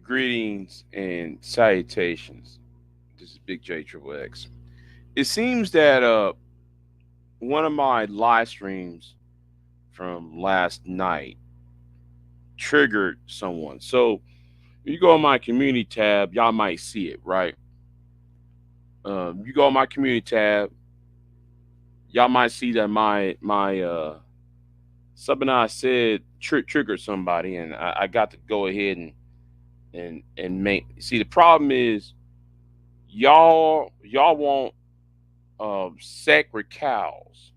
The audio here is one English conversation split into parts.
Greetings and salutations. This is Big J Triple X. It seems that one of my live streams from last night triggered someone. So you go on my community tab, y'all might see it, right? You go on my community tab, y'all might see that my something I said triggered somebody, and I got to go ahead and make. See, the problem is y'all want sacred cows.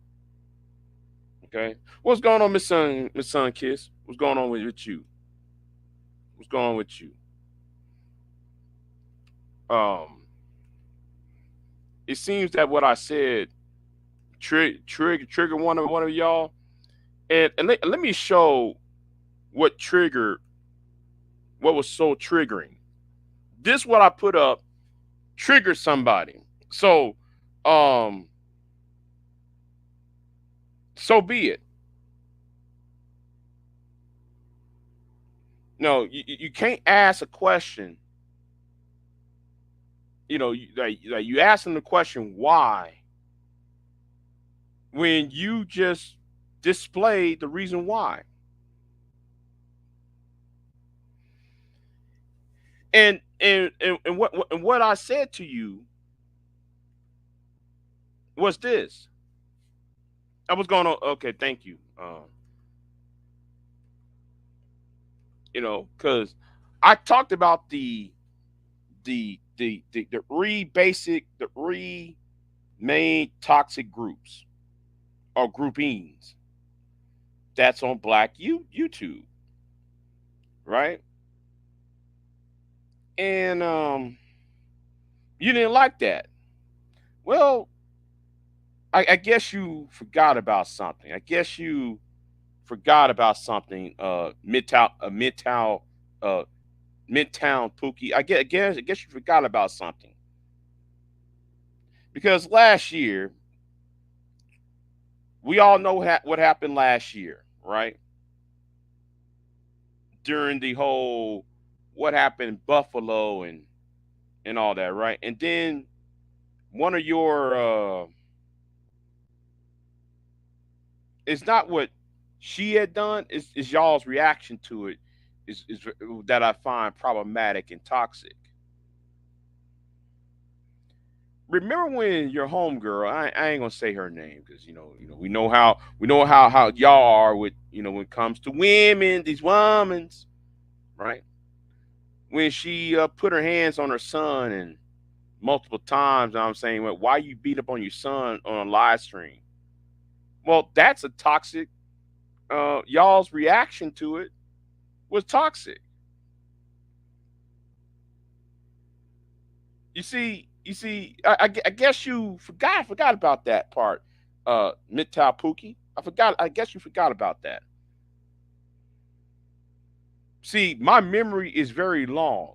Okay, what's going on, Miss Son Kiss? What's going on with you? What's going on with you? Um, it seems that what I said trigger one of y'all, and let me show what triggered what was so triggering. This what I put up triggered somebody. So, um, so be it. No, you can't ask a question. You ask them the question why when you just displayed the reason why. And what I said to you was this. I was going on. Okay, thank you. Because I talked about the three main toxic groups or groupings that's on Black YouTube, right? And you didn't like that. Well, I guess you forgot about something. I guess you forgot about something. Uh, Midtown Pookie. I guess you forgot about something because last year we all know what happened last year, right? During the whole what happened in Buffalo and all that, right? And then one of your it's not what she had done, is y'all's reaction to it is that I find problematic and toxic. Remember when your homegirl, I ain't gonna say her name because we know how y'all are with when it comes to women, these womans, right? When she put her hands on her son and multiple times, I'm saying, well, why you beat up on your son on a live stream? Well, that's a toxic. Y'all's reaction to it was toxic. I guess you forgot about that part, Midtown Pookie. I forgot. I guess you forgot about that. See, my memory is very long.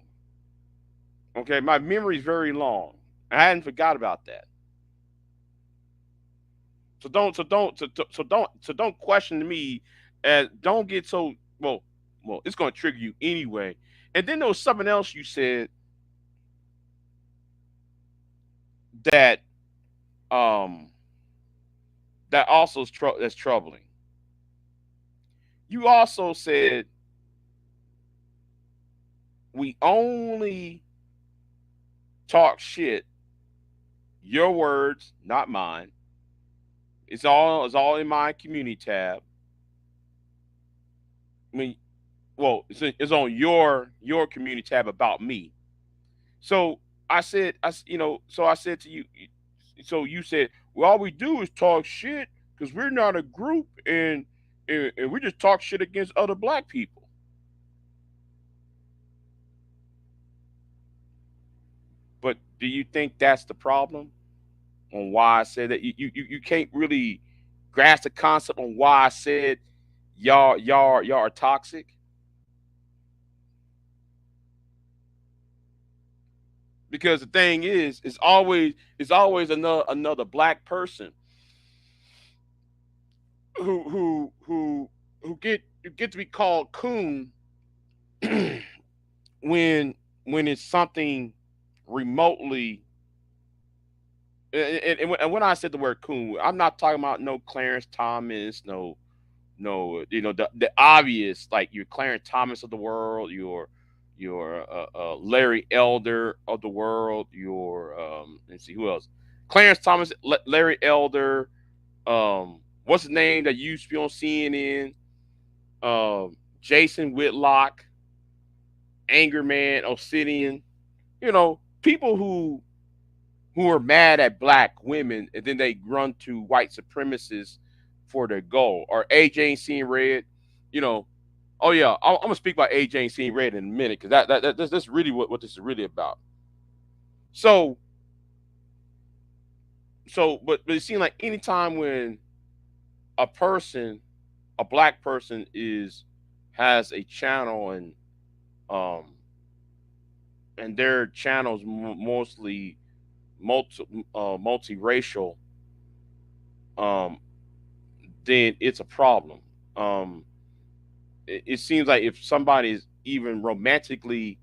Okay, my memory is very long. I hadn't forgot about that. So don't question me, and don't get so well. It's going to trigger you anyway. And then there was something else you said that um that also that's troubling. You also said we only talk shit. Your words, not mine. It's all in my community tab. I mean, well, it's on your community tab about me. So I said, so I said to you, so you said, well, all we do is talk shit because we're not a group and we just talk shit against other black people. But do you think that's the problem on why I said that? You can't really grasp the concept on why I said y'all are toxic. Because the thing is, it's always another black person who who who get to be called coon when it's something remotely, and when I said the word coon, I'm not talking about no Clarence Thomas, no, the obvious, like your Clarence Thomas of the world, your Larry Elder of the world, your let's see who else, Clarence Thomas, Larry Elder, what's his name that used to be on CNN, Jason Whitlock, Angerman, Obsidian, people who are mad at black women and then they run to white supremacists for their goal. Or AJ ain't seen red, you know. Oh yeah, I'm gonna speak about AJ ain't seen red in a minute because that's really what this is really about. So but it seems like anytime when a person, a black person has a channel um and their channels mostly multiracial, um then it's a problem. Um, it seems like if somebody's even romantically,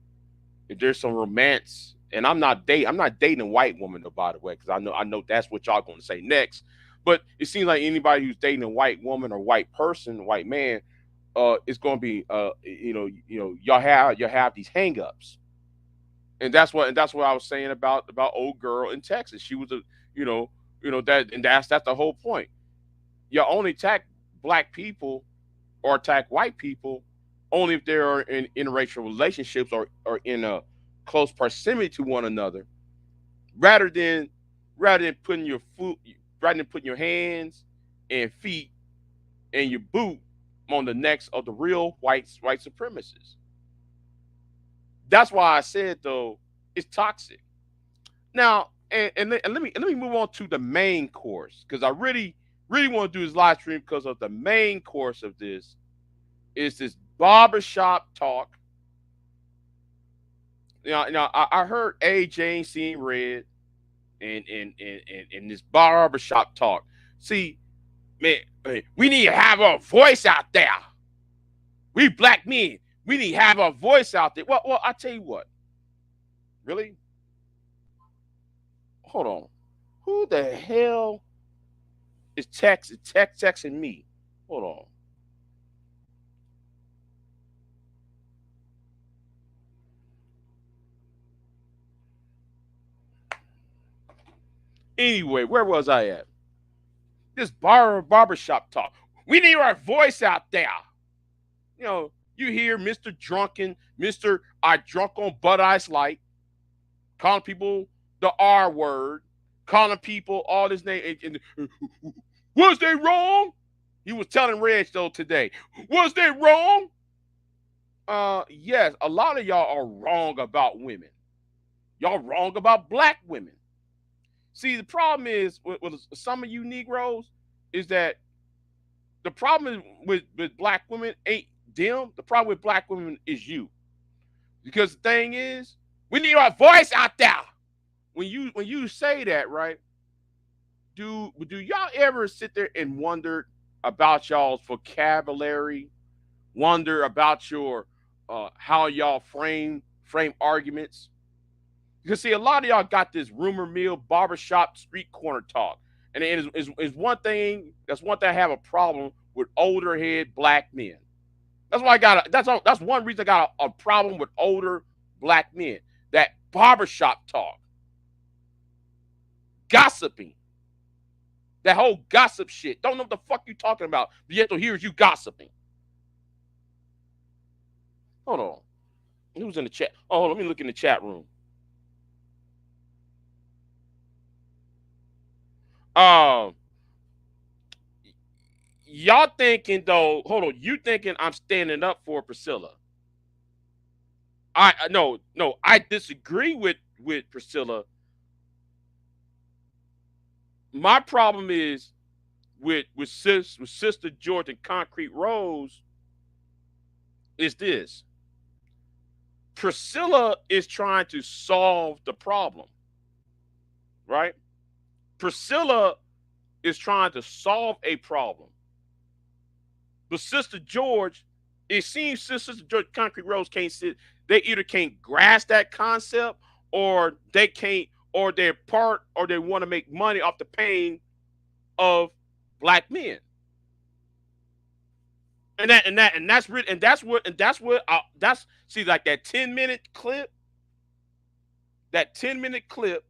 if there's some romance, and I'm not dating a white woman though, by the way, because I know that's what y'all going to say next. But it seems like anybody who's dating a white woman or white person, white man, is going to be, y'all have these hangups, and that's what I was saying about old girl in Texas. She was a, you know, that, and that's the whole point. You only attack black people or attack white people only if they are in interracial relationships or in a close proximity to one another, rather than putting your foot, rather than putting your hands and feet and your boot on the necks of the real white supremacists. That's why I said though it's toxic. Now, and let me move on to the main course because I really want to do this live stream because of the main course of this is this barbershop talk. I heard AJ ain't seen red and this barbershop talk. See, man, we need to have a voice out there. We black men, we need to have a voice out there. Well, I tell you what, really, hold on. Who the hell is texting me? Hold on. Anyway, where was I at? This barbershop talk. We need our voice out there. You hear Mr. Drunken, Mr. I drunk on Bud Ice Light, calling people the R word, calling people all this name. Was they wrong? He was telling Reg though today. Was they wrong? Yes, a lot of y'all are wrong about women. Y'all wrong about black women. See, the problem is with some of you Negroes is that the problem is with black women ain't them. The problem with black women is you. Because the thing is, we need our voice out there. When you say that, right? Do y'all ever sit there and wonder about y'all's vocabulary? Wonder about your how y'all frame arguments? Because see, a lot of y'all got this rumor mill, barbershop, street corner talk, and it's one thing. That's one thing I have a problem with older head black men. That's why I got. That's one reason I got a problem with older black men. That barbershop talk, gossiping, that whole gossip shit. Don't know what the fuck you talking about, but yet to hear you gossiping. Hold on, who's in the chat? Oh, let me look in the chat room. Um, y'all thinking though? Hold on, you thinking I'm standing up for Priscilla? No, I disagree with Priscilla. My problem is with Sister George and Concrete Rose is this. Priscilla is trying to solve the problem, right? Priscilla is trying to solve a problem. But Sister George It seems Sisters of Concrete Rose can't sit. They either can't grasp that concept, or they can't, or they're part, or they want to make money off the pain of black men. And that's really, that's see, like that 10-minute clip, that 10-minute clip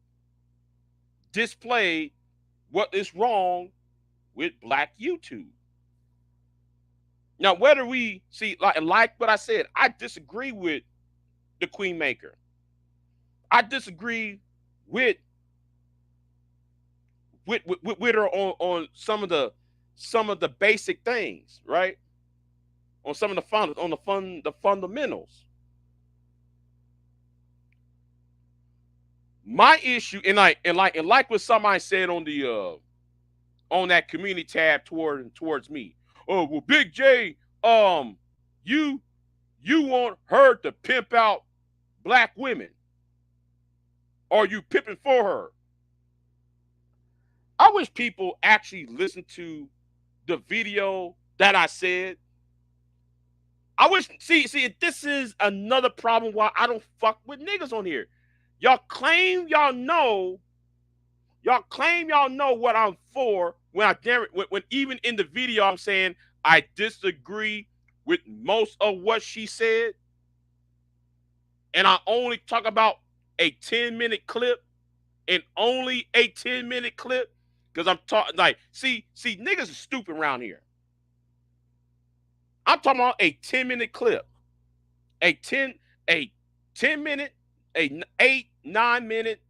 displayed what is wrong with black YouTube. Now, whether we see, like what I said, I disagree with the Queen Maker. I disagree with with her on some of the basic things, right? On some of the the fundamentals. My issue, and like what somebody said on that community tab towards me. Oh well, Big J, you you want her to pimp out black women, or you pimping for her? I wish people actually listen to the video that I said. I wish, see, this is another problem why I don't fuck with niggas on here. Y'all claim y'all know what I'm for, when when even in the video I'm saying I disagree with most of what she said, and I only talk about a 10-minute clip, and only a 10-minute clip, because I'm talking, like, see, niggas are stupid around here. I'm talking about a 10-minute clip, a 10 a 10-minute, a 8 9 minute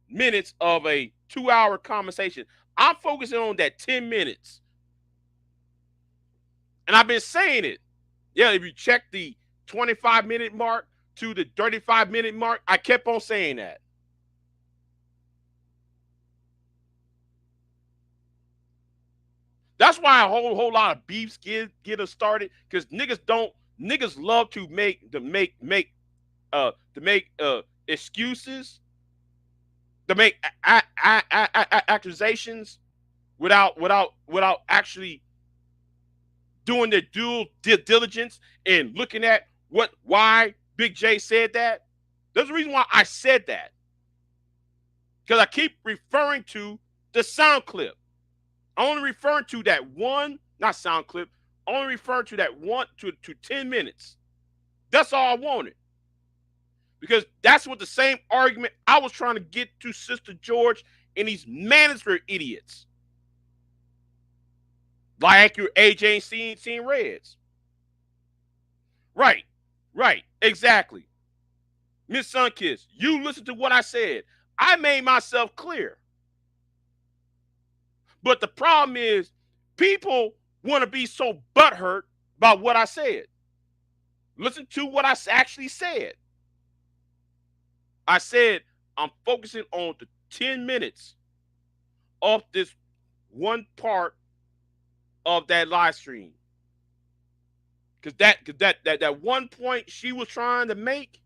minutes of a 2-hour conversation. I'm focusing on that 10 minutes, and I've been saying it. Yeah, if you check the 25-minute mark to the 35-minute mark, I kept on saying that. That's why a whole lot of beefs get us started, because niggas love to make excuses, to make accusations without actually doing their due diligence and looking at why Big J said that. There's a reason why I said that, because I keep referring to the sound clip. I only referring to that one, not sound clip. I only referring to that one to 10 minutes. That's all I wanted. Because that's what the same argument I was trying to get to Sister George and these manosphere idiots. Like your AJ ain't seen Reds. Right. Right. Exactly. Miss Sunkiss, you listen to what I said. I made myself clear. But the problem is, people want to be so butthurt about what I said. Listen to what I actually said. I said I'm focusing on the 10 minutes of this one part of that live stream. Because that one point she was trying to make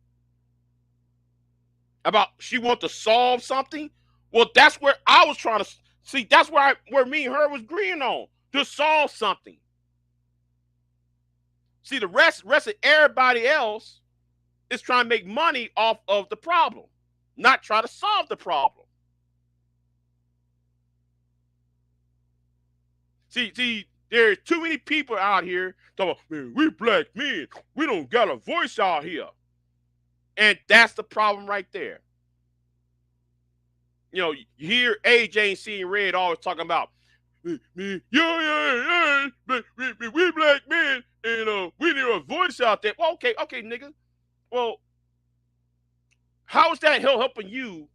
about she want to solve something. Well, that's where I was trying to see. That's where me and her was agreeing on, to solve something. See, the rest of everybody else is trying to make money off of the problem, not try to solve the problem. See, there's too many people out here talking about, man, we black men, we don't got a voice out here. And that's the problem right there. You know, you hear AJ and seeing Red always talking about, yeah, but we black men, and we need a voice out there. Well, okay, nigga. Well, how is that helping you?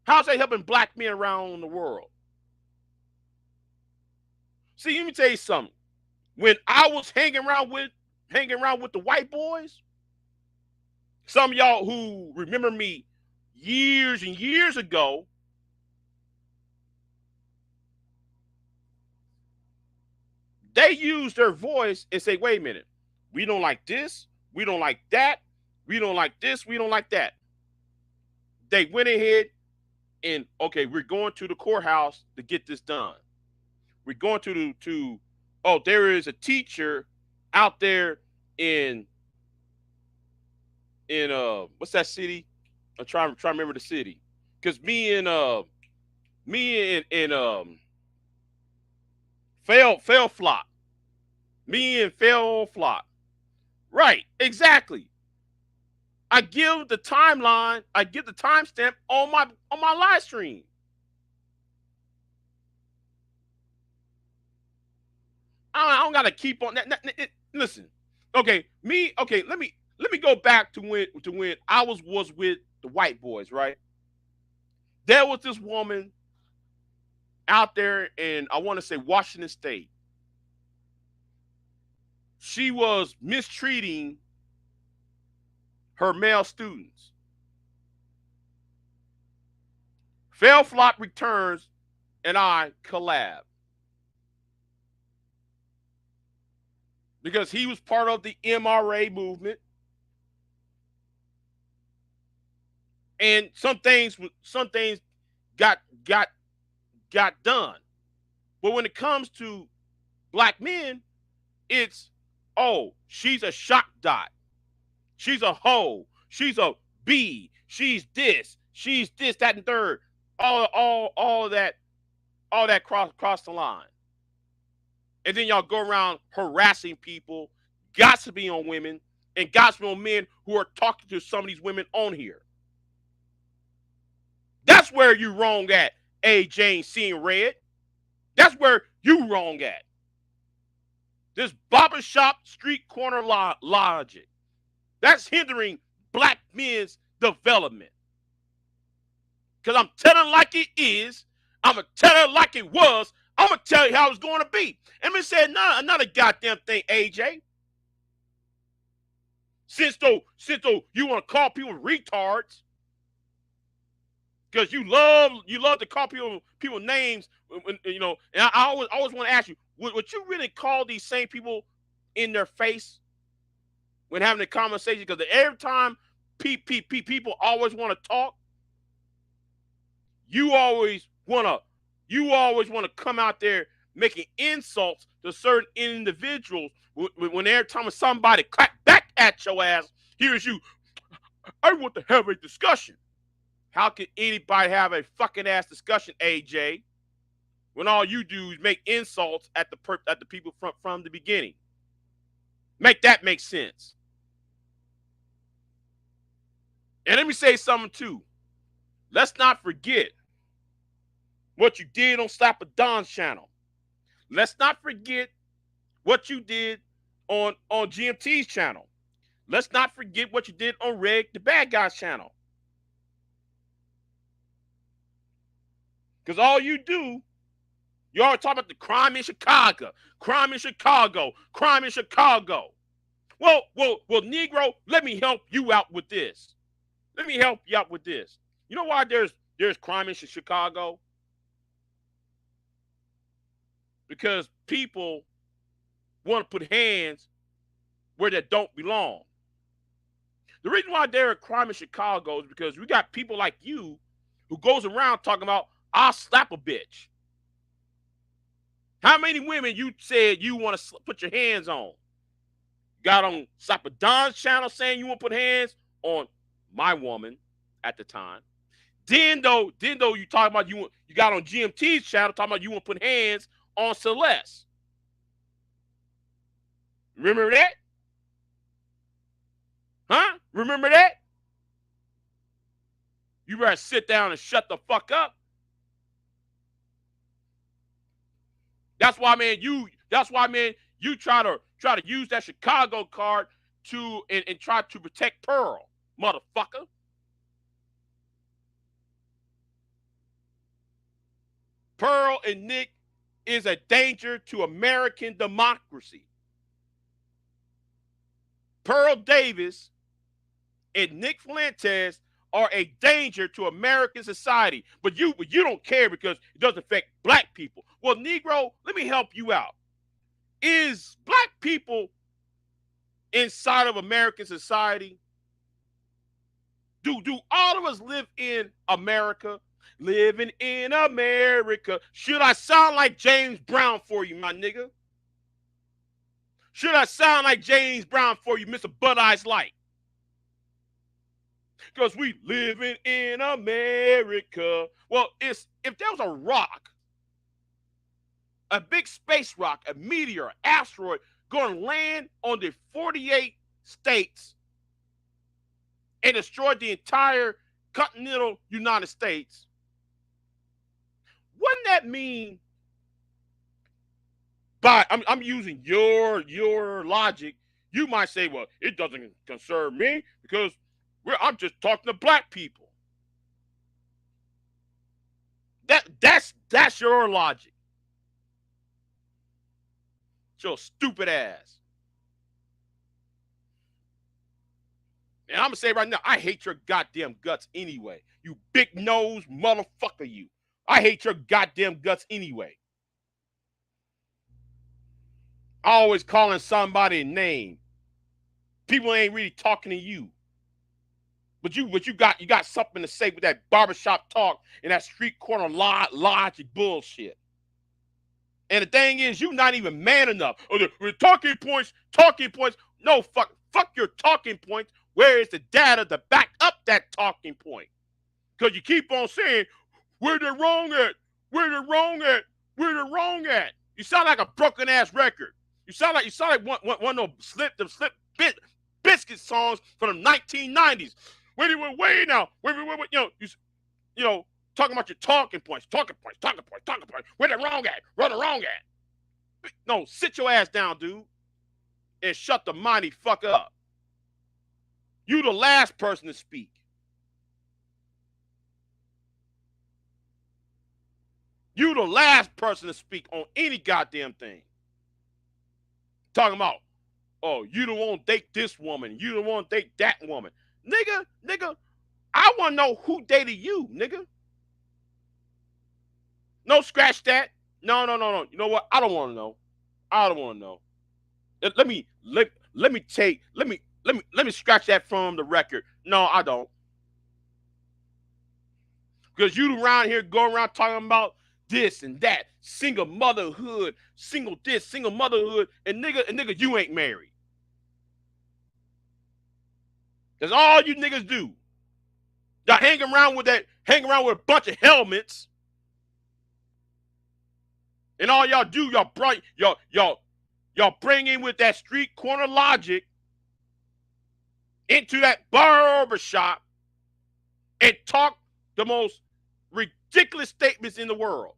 How's that helping black men around the world? See, let me tell you something. When I was hanging around with the white boys, some of y'all who remember me years and years ago, they used their voice and say, wait a minute, we don't like this, we don't like that, we don't like this, we don't like that. They went ahead and, okay, we're going to the courthouse to get this done. We're going to oh, there is a teacher out there in what's that city? I'm trying to remember the city. Because me and fail flop. Me and fail flop. Right, exactly. I give the timeline, I give the timestamp on my live stream. I don't gotta keep on that. Listen, okay, okay. Let me go back to when I was with the white boys. Right, there was this woman out there in, I want to say, Washington State. She was mistreating her male students. Fail Flop returns and I collab because he was part of the MRA movement, and some things got got got done. But when it comes to black men, it's, oh, she's a shock dot, she's a hoe, she's a B, she's this, that, and third. All that, cross the line. And then y'all go around harassing people, gossiping on women, and gossiping on men who are talking to some of these women on here. That's where you wrong at, A. Jane seeing red. That's where you wrong at. This barbershop street corner logic. That's hindering black men's development. Because I'm telling like it is. I'm going to tell it like it was. I'm going to tell you how it's going to be. And me say another goddamn thing, AJ. Since though you want to call people retards, because you love to call people names, you know. And I always want to ask you, would you really call these same people in their face when having a conversation? Because every time people always want to talk, you always want to come out there making insults to certain individuals. When every time somebody clap back at your ass, here's you, I want to have a discussion. How can anybody have a fucking ass discussion, AJ, when all you do is make insults at the people from the beginning? Make that make sense. And let me say something too. Let's not forget what you did on Slap a Don's channel. Let's not forget what you did on GMT's channel. Let's not forget what you did on Reg the Bad Guy's channel. Because all you do, you always talk about the crime in Chicago, crime in Chicago, crime in Chicago. Well, Negro, let me help you out with this. Let me help you out with this. You know why there's crime in Chicago? Because people want to put hands where they don't belong. The reason why there are crime in Chicago is because we got people like you who goes around talking about, I'll slap a bitch. How many women you said you want to put your hands on? Got on Slap a Don's channel saying you want to put hands on my woman at the time. Then though you talking about you got on GMT's channel talking about you want to put hands on Celeste. Remember that? Huh? Remember that? You better sit down and shut the fuck up. That's why, man, you try to use that Chicago card to and try to protect Pearl, motherfucker. Pearl and Nick is a danger to American democracy. Pearl Davis and Nick Fuentes are a danger to American society. But you don't care because it doesn't affect black people. Well, Negro, let me help you out. Is black people inside of American society? Do all of us live in America? Living in America. Should I sound like James Brown for you, my nigga? Should I sound like James Brown for you, Mr. Bud Ice Light? Because we living in America. Well, if there was a rock, a big space rock, a meteor, asteroid, going to land on the 48 states and destroy the entire continental United States, wouldn't that mean, I'm using your logic, you might say, well, it doesn't concern me because I'm just talking to black people. That's your logic. Your stupid ass. And I'm gonna say right now, I hate your goddamn guts anyway. You big nose motherfucker, you. I hate your goddamn guts anyway. Always calling somebody a name. People ain't really talking to you. But you got something to say with that barbershop talk and that street corner logic bullshit. And the thing is, you not even man enough. Or the talking points. No, fuck your talking points. Where is the data to back up that talking point? Because you keep on saying, where they wrong at? Where they wrong at? Where they wrong at? You sound like a broken ass record. You sound like one of those slip biscuit songs from the 1990s. Wait now. Wait, you know, talking about your talking points. Where they wrong at? Where they wrong at? No, sit your ass down, dude, and shut the mighty fuck up. You the last person to speak. You the last person to speak on any goddamn thing. Talking about, oh, you don't want to date this woman. You don't want to date that woman. Nigga, I want to know who dated you, nigga. No, scratch that. No. You know what? I don't want to know. I don't want to know. Let me scratch that from the record. No, I don't. Because you around here going around talking about this and that, single motherhood, single this, single motherhood, and nigga, you ain't married. That's all you niggas do. Y'all hang around with a bunch of helmets, and all y'all do, y'all bring in with that street corner logic into that barber shop and talk the most ridiculous statements in the world.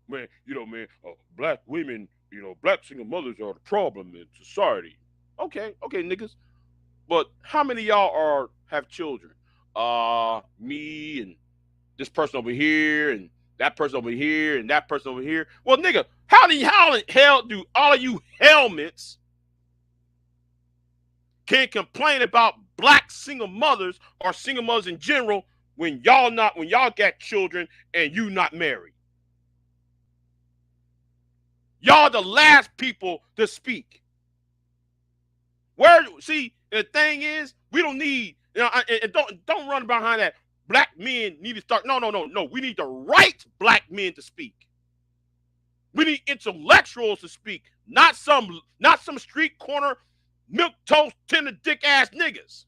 Man, black women, black single mothers are the problem in society. Okay, niggas. But how many of y'all have children? Me and this person over here and that person over here and that person over here. Well, nigga, how the hell do all of you helmets can complain about black single mothers or single mothers in general when y'all got children and you not married? Y'all the last people to speak. See, the thing is, we don't need, and don't run behind that. Black men need to start. No. We need the right black men to speak. We need intellectuals to speak, not some street corner milk toast tender dick ass niggas.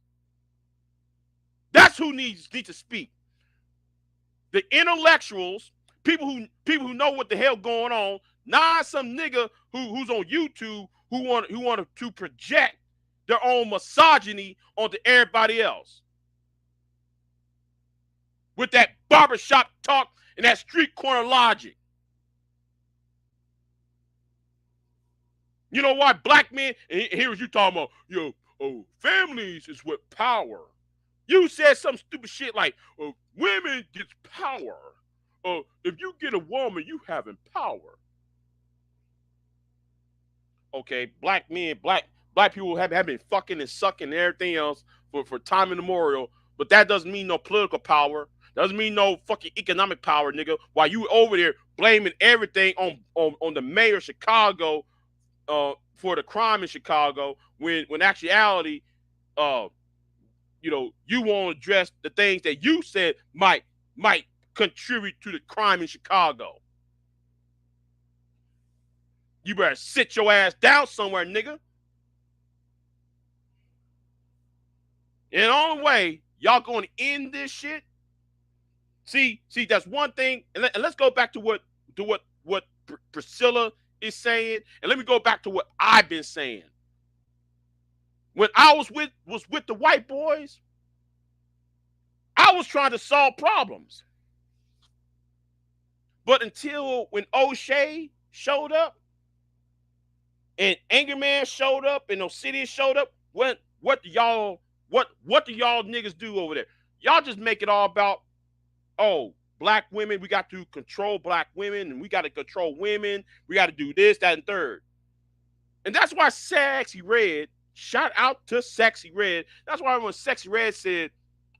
That's who needs to speak. The intellectuals, people who know what the hell going on, not some nigga who's on YouTube who want to project their own misogyny onto everybody else. With that barbershop talk and that street corner logic. You know why black men, and here's you talking about, families is with power. You said some stupid shit like, women gets power. If you get a woman, you having power. Okay, black men, black people have been fucking and sucking and everything else for time immemorial, but that doesn't mean no political power. Doesn't mean no fucking economic power, nigga. While you over there blaming everything on the mayor of Chicago for the crime in Chicago, when actuality, you want to address the things that you said might contribute to the crime in Chicago. You better sit your ass down somewhere, nigga. And the only way y'all going to end this shit. See, that's one thing. And let's go back to what Priscilla is saying, and let me go back to what I've been saying. When I was with the white boys, I was trying to solve problems. But until when O'Shea showed up, and Anger Man showed up, and Obsidian showed up, what do y'all niggas do over there? Y'all just make it all about, oh, black women, we got to control black women, and we got to control women, we got to do this, that, and third. And that's why Sexy Red, shout out to Sexy Red. That's why when Sexy Red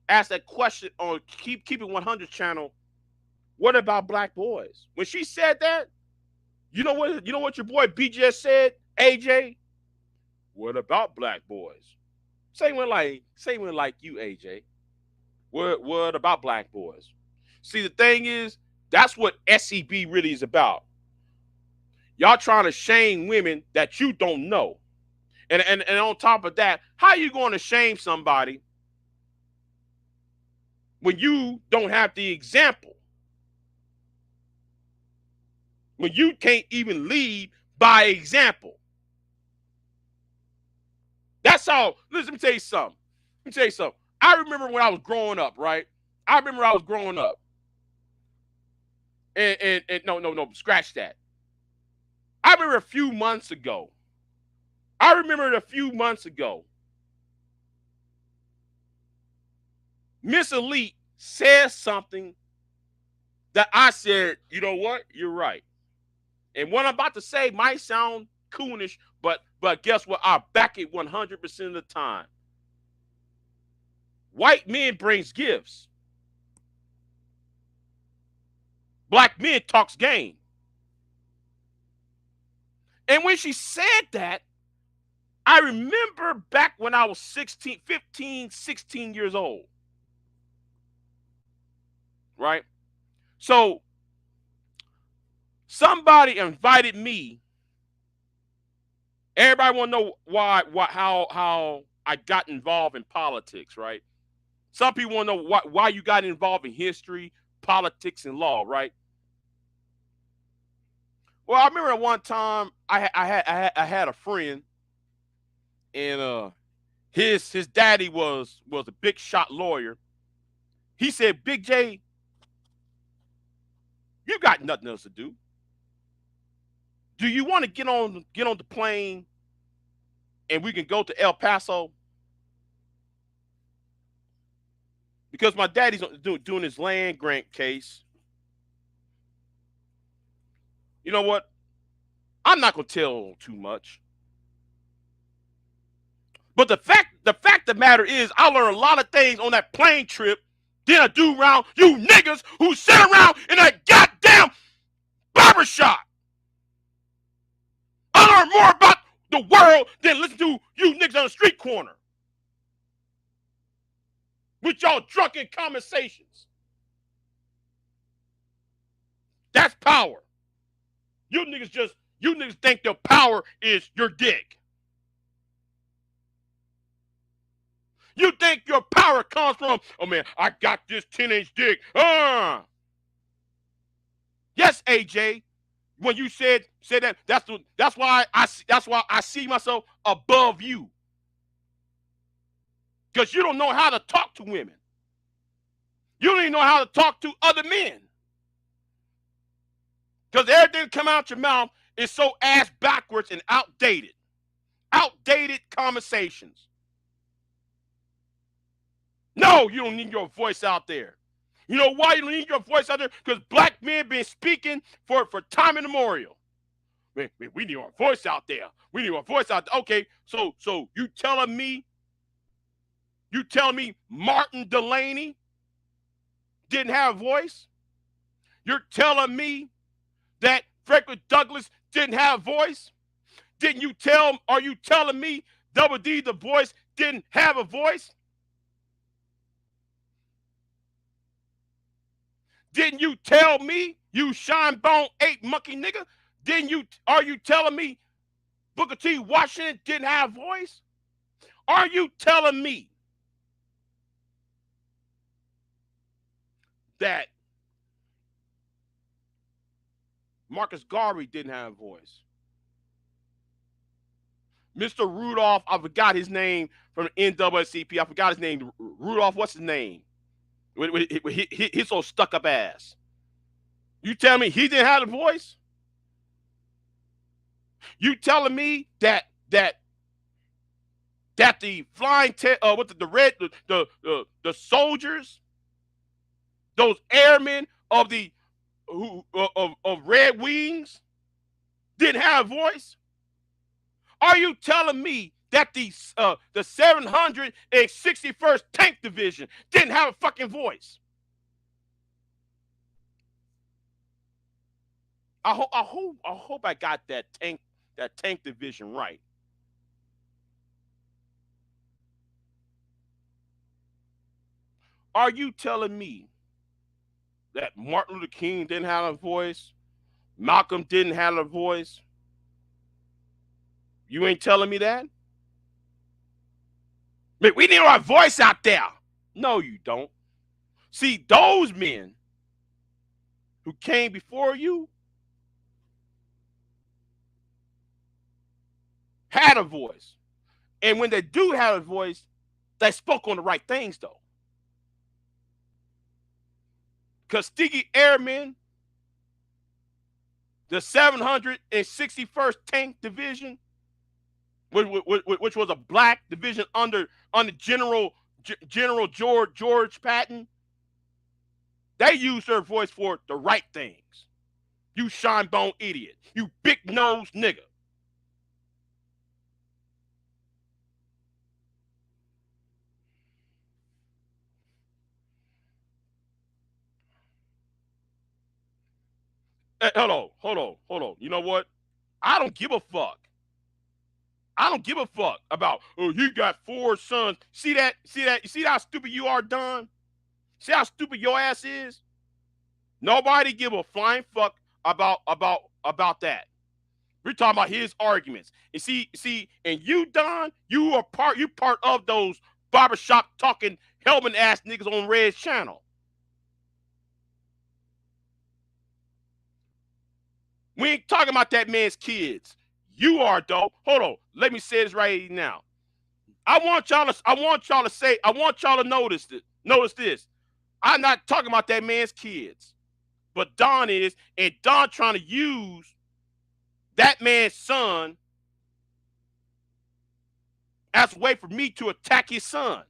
asked that question on Keep It 100 channel, what about black boys? When she said that, you know what your boy B just said, AJ? What about black boys? Say one like you, AJ. What about black boys? See, the thing is, that's what SEB really is about. Y'all trying to shame women that you don't know. And on top of that, how are you going to shame somebody when you don't have the example? When you can't even lead by example. That's all. Listen, let me tell you something. I remember when I was growing up, right? I remember I was growing up. And no, scratch that. I remember a few months ago, Miss Elite said something that I said, you know what? You're right. And what I'm about to say might sound coonish, but guess what? I back it 100% of the time. White men brings gifts. Black men talks game. And when she said that, I remember back when I was 15, 16 years old. Right? So somebody invited me. Everybody want to know how I got involved in politics, right? Some people want to know why you got involved in history, politics, and law, right? Well, I remember at one time I had a friend, and his daddy was a big shot lawyer. He said, "Big J, you got nothing else to do. Do you want to get on the plane and we can go to El Paso?" Because my daddy's doing his land grant case. You know what? I'm not gonna tell too much. But the fact of the matter is, I learned a lot of things on that plane trip than I do around you niggas who sit around in that goddamn barbershop. I learned more about the world than listen to you niggas on the street corner with y'all drunken conversations. That's power. You niggas think your power is your dick. You think your power comes from, oh man, I got this 10-inch dick. Yes, AJ. When you said that, that's why I see myself above you. Because you don't know how to talk to women. You don't even know how to talk to other men. Because everything that come out your mouth is so ass backwards and outdated. Outdated conversations. No, you don't need your voice out there. You know why you don't need your voice out there? Because black men been speaking for time immemorial. Man, we need our voice out there. We need our voice out there. Okay, so you telling me Martin Delaney didn't have a voice? You're telling me that Frederick Douglass didn't have a voice? Are you telling me Double D Du Bois didn't have a voice? Didn't you tell me, you shine bone ape monkey nigga? Didn't you? Are you telling me Booker T. Washington didn't have a voice? Are you telling me that Marcus Garvey didn't have a voice? Mr. Rudolph, I forgot his name from the NAACP. I forgot his name. Rudolph, what's his name? His old stuck up ass. You tell me he didn't have a voice? You telling me that the flying with the red the soldiers, those airmen of the of Red Wings didn't have a voice? Are you telling me that the 761st Tank Division didn't have a fucking voice? I hope I got that tank division right. Are you telling me that Martin Luther King didn't have a voice? Malcolm didn't have a voice? You ain't telling me that? Man, we need our voice out there. No, you don't. See, those men who came before you had a voice. And when they do have a voice, they spoke on the right things, though. Tuskegee Airmen, the 761st Tank Division, which was a black division under General George Patton, they used their voice for the right things. You shine bone idiot. You big nose nigga. Hey, hold on. You know what? I don't give a fuck. I don't give a fuck about, oh, you got 4 sons. See that? You see how stupid you are, Don? See how stupid your ass is? Nobody give a flying fuck about that. We're talking about his arguments. And see, and you, Don, you part of those barbershop talking helmet ass niggas on Red's channel. We ain't talking about that man's kids. You are, though. Hold on. Let me say this right now. I want y'all to notice this. Notice this. I'm not talking about that man's kids. But Don is, and Don trying to use that man's son as a way for me to attack his son.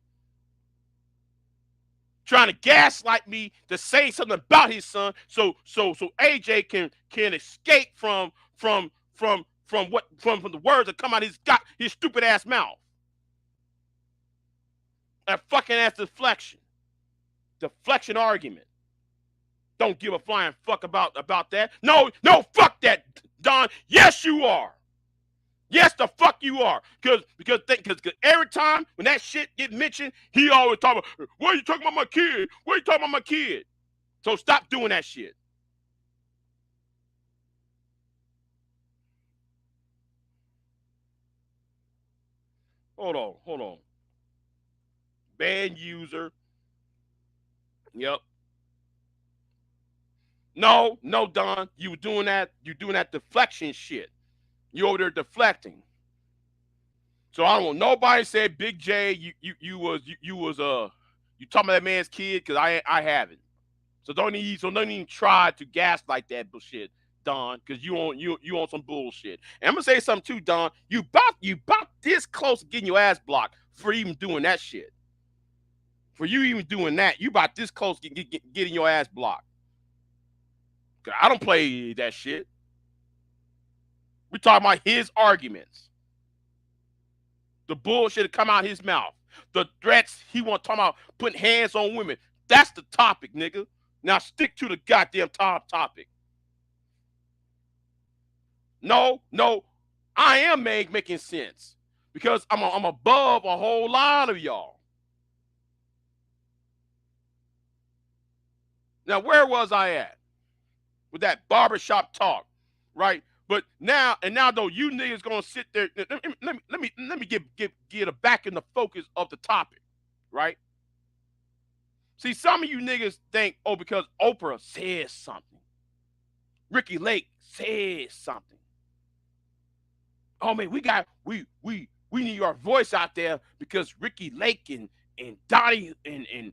Trying to gaslight me to say something about his son, so AJ can escape from the words that come out of his stupid ass mouth. That fucking ass deflection argument. Don't give a flying fuck about that. No, fuck that, Don. Yes, you are. Yes, the fuck you are. Because every time when that shit get mentioned, he always talk about, what are you talking about my kid? What are you talking about my kid? So stop doing that shit. Hold on. Band user. Yep. No, Don. You doing that deflection shit. You over there deflecting. So I don't want nobody say Big J, you was you talking about that man's kid, because I haven't. So don't even try to gaslight that bullshit, Don, because you on some bullshit. And I'm gonna say something too, Don. You about this close to getting your ass blocked for even doing that shit. For you even doing that, you about this close to getting your ass blocked. Cause I don't play that shit. We're talking about his arguments. The bullshit that come out his mouth. The threats he want to talk about putting hands on women. That's the topic, nigga. Now stick to the goddamn topic. No, I am making sense because I'm above a whole lot of y'all. Now, where was I at with that barbershop talk, right? But now though, you niggas gonna sit there. Let me get a back in the focus of the topic, right? See, some of you niggas think, oh, because Oprah says something, Ricky Lake says something. Oh man, we need our voice out there because Ricky Lake and Donnie and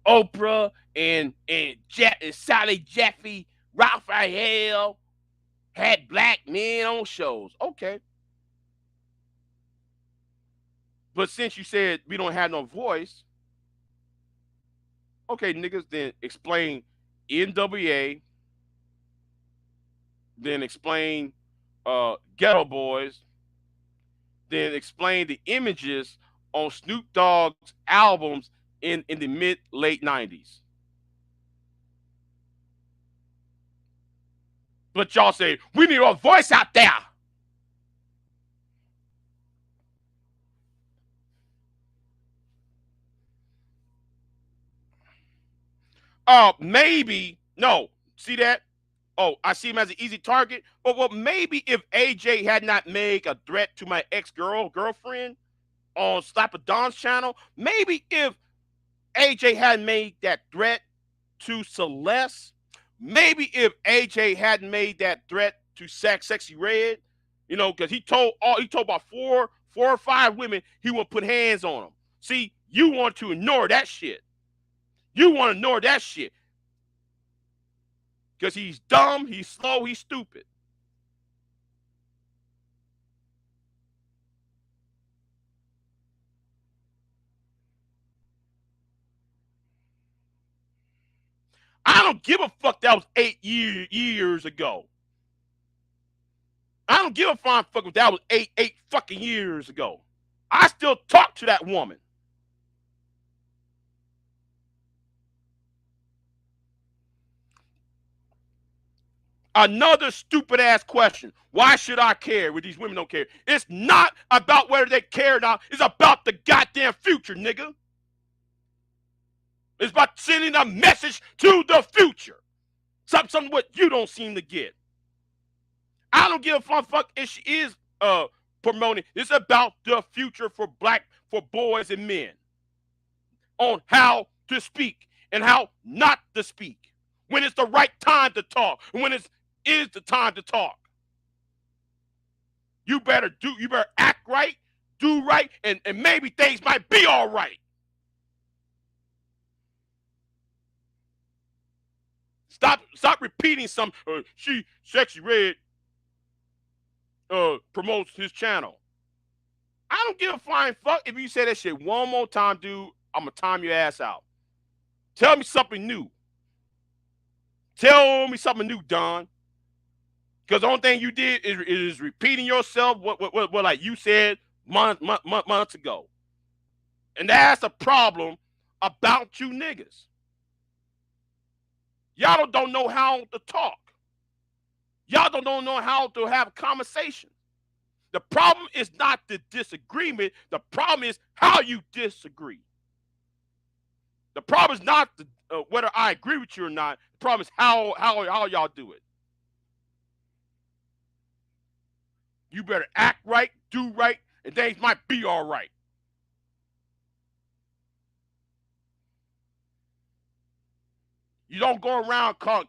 Oprah and Sally Jeffy, Raphael had black men on shows. Okay, but since you said we don't have no voice, okay, niggas, then explain NWA, then explain Ghetto Boys, then explain the images on Snoop Dogg's albums in the mid late 90s. But y'all say we need a voice out there. Maybe no. See that? Oh, I see him as an easy target. But well, maybe if AJ had not made a threat to my girlfriend on Slap a Don's channel, maybe if AJ had made that threat to Celeste, maybe if AJ hadn't made that threat to Sexy Red, because he told about four or five women he would put hands on them. See, you want to ignore that shit. You want to ignore that shit because he's dumb, he's slow, he's stupid. I don't give a fuck that was 8 years ago. I don't give a fuck if that was eight fucking years ago. I still talk to that woman. Another stupid ass question. Why should I care when these women don't care? It's not about whether they care or not. It's about the goddamn future, nigga. It's about sending a message to the future. Something what you don't seem to get. I don't give a fuck if she is promoting. It's about the future for boys and men on how to speak and how not to speak. When it's the right time to talk and when it is the time to talk. You better act right, do right, and maybe things might be all right. Stop repeating some Sexy Red promotes his channel. I don't give a flying fuck if you say that shit one more time, dude. I'm gonna time your ass out. Tell me something new. Tell me something new, Don. Because the only thing you did is repeating yourself what like you said months ago. And that's a problem about you niggas. Y'all don't know how to talk. Y'all don't know how to have a conversation. The problem is not the disagreement. The problem is how you disagree. The problem is not whether I agree with you or not. The problem is how y'all do it. You better act right, do right, and things might be all right. You don't go around calling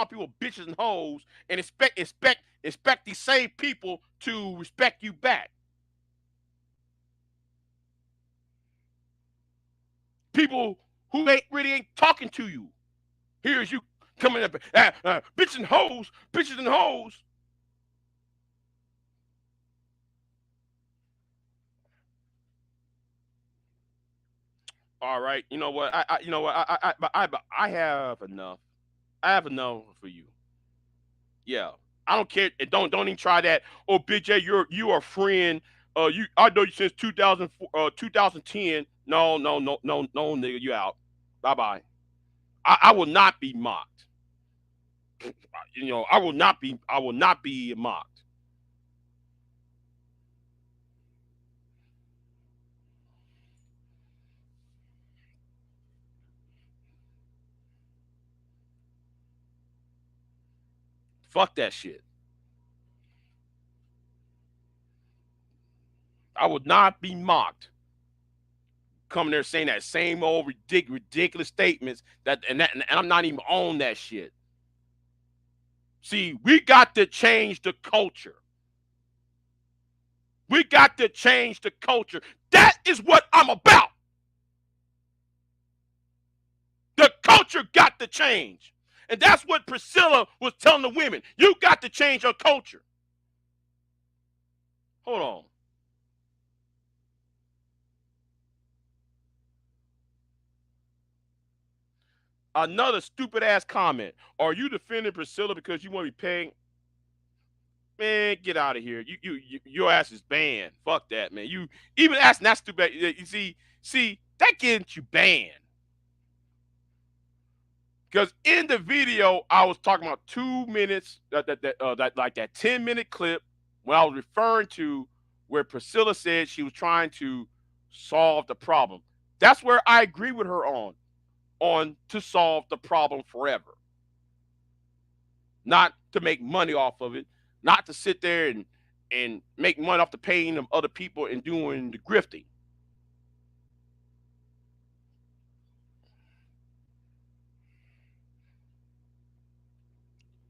people bitches and hoes and expect these same people to respect you back. People who ain't talking to you. Here's you coming up, bitches and hoes, bitches and hoes. All right, you know what? You know what? I have enough. I have enough for you. Yeah, I don't care. And don't even try that. Oh, Big J, you are a friend. I know you since 2010. No, nigga, you out. Bye bye. I will not be mocked. I will not be mocked. Fuck that shit. I would not be mocked coming there saying that same old ridiculous statements and I'm not even on that shit. See, we got to change the culture. We got to change the culture. That is what I'm about. The culture got to change. And that's what Priscilla was telling the women. You got to change your culture. Hold on. Another stupid ass comment. Are you defending Priscilla because you want to be paying? Man, get out of here. Your ass is banned. Fuck that, man. You even asking that stupid. You see that gets you banned. Because in the video, I was talking about 2 minutes, that like that 10-minute clip when I was referring to where Priscilla said she was trying to solve the problem. That's where I agree with her on to solve the problem forever, not to make money off of it, not to sit there and make money off the pain of other people and doing the grifting.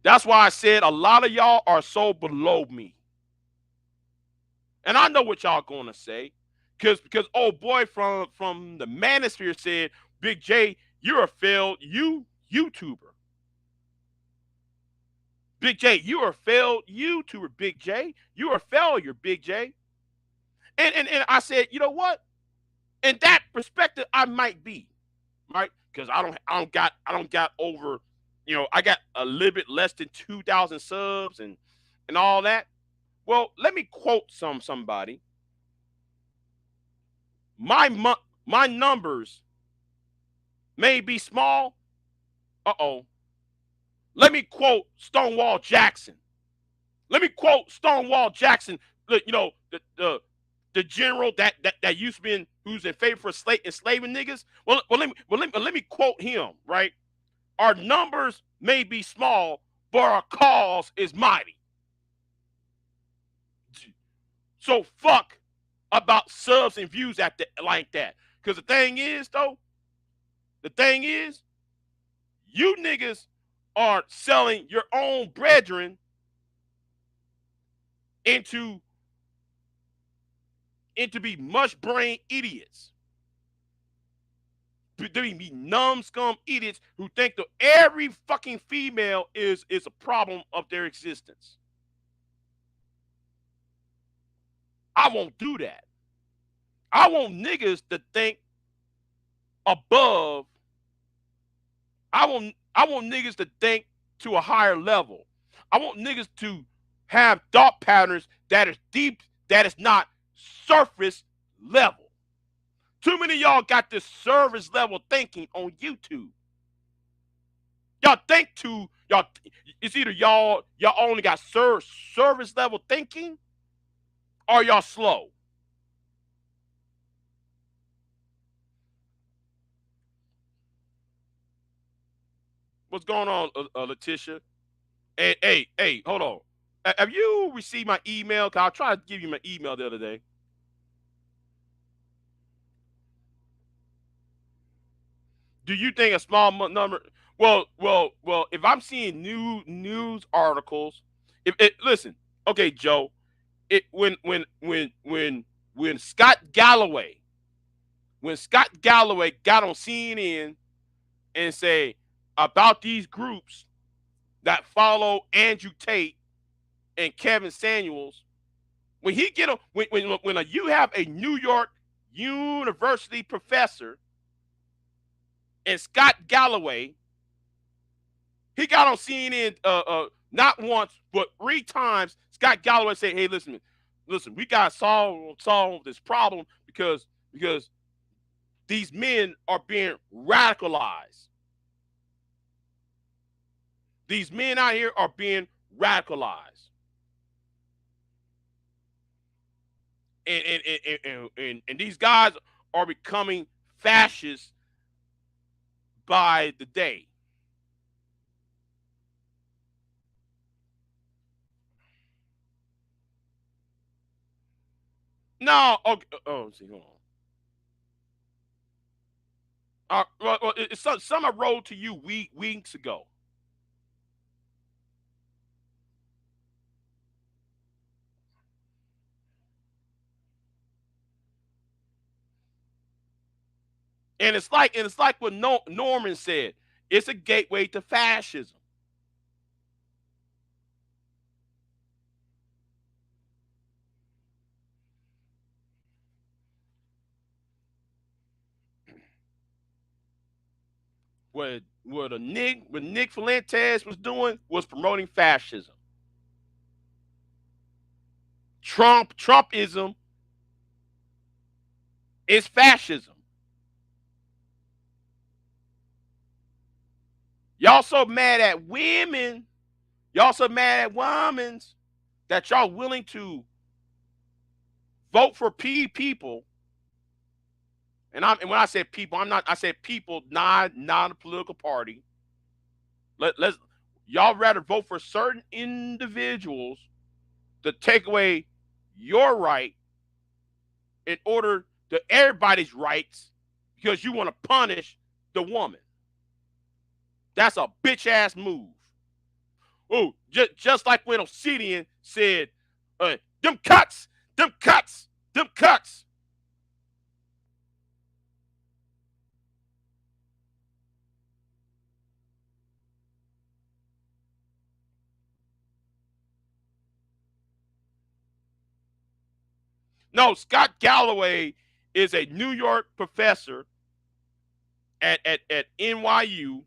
That's why I said a lot of y'all are so below me. And I know what y'all gonna say. Because old boy from the manosphere said, Big J, you're a failed YouTuber. Big J, you are a failed YouTuber, Big J. You're a failure, Big J. And I said, you know what? In that perspective, I might be, right? Because I don't got over, I got a little bit less than 2,000 subs and all that. Well, let me quote somebody. My numbers may be small. Uh-oh. Let me quote Stonewall Jackson. Let me quote Stonewall Jackson, the general that used to be who's in favor for enslaving niggas. Let me quote him, right? Our numbers may be small, but our cause is mighty. So fuck about subs and views like that. Because the thing is, you niggas are selling your own brethren into be mush brain idiots. To be numbskull idiots who think that every fucking female is a problem of their existence. I won't do that. I want niggas to think above. I want niggas to think to a higher level. I want niggas to have thought patterns that is deep, that is not surface level. Too many of y'all got this service level thinking on YouTube. Y'all think to y'all. It's either y'all only got service level thinking, or y'all slow. What's going on, Letitia? Hey, hold on. Have you received my email? Cause I tried to give you my email the other day. Do you think a small number? Well. If I'm seeing new news articles, if it listen, okay, Joe. It when Scott Galloway got on CNN and say about these groups that follow Andrew Tate and Kevin Samuels, when he get a when you have a New York University professor and Scott Galloway, he got on CNN not once but 3 times. Scott Galloway said, "Hey, listen, we got to solve this problem because these men are being radicalized. These men out here are being radicalized, and these guys are becoming fascists by the day." No, okay. Oh, see, hold on. It's some I wrote to you weeks ago, and it's like what Norman said. It's a gateway to fascism. What Nick Fuentes was doing was promoting fascism. Trumpism is fascism. Y'all so mad at women. Y'all so mad at women that y'all willing to vote for people. And when I said people, I'm not. I said people, not a political party. Let's y'all rather vote for certain individuals to take away your right in order to everybody's rights because you want to punish the woman. That's a bitch ass move. Oh, just like when Obsidian said, them cuts, them cuts, them cuts. No, Scott Galloway is a New York professor at NYU,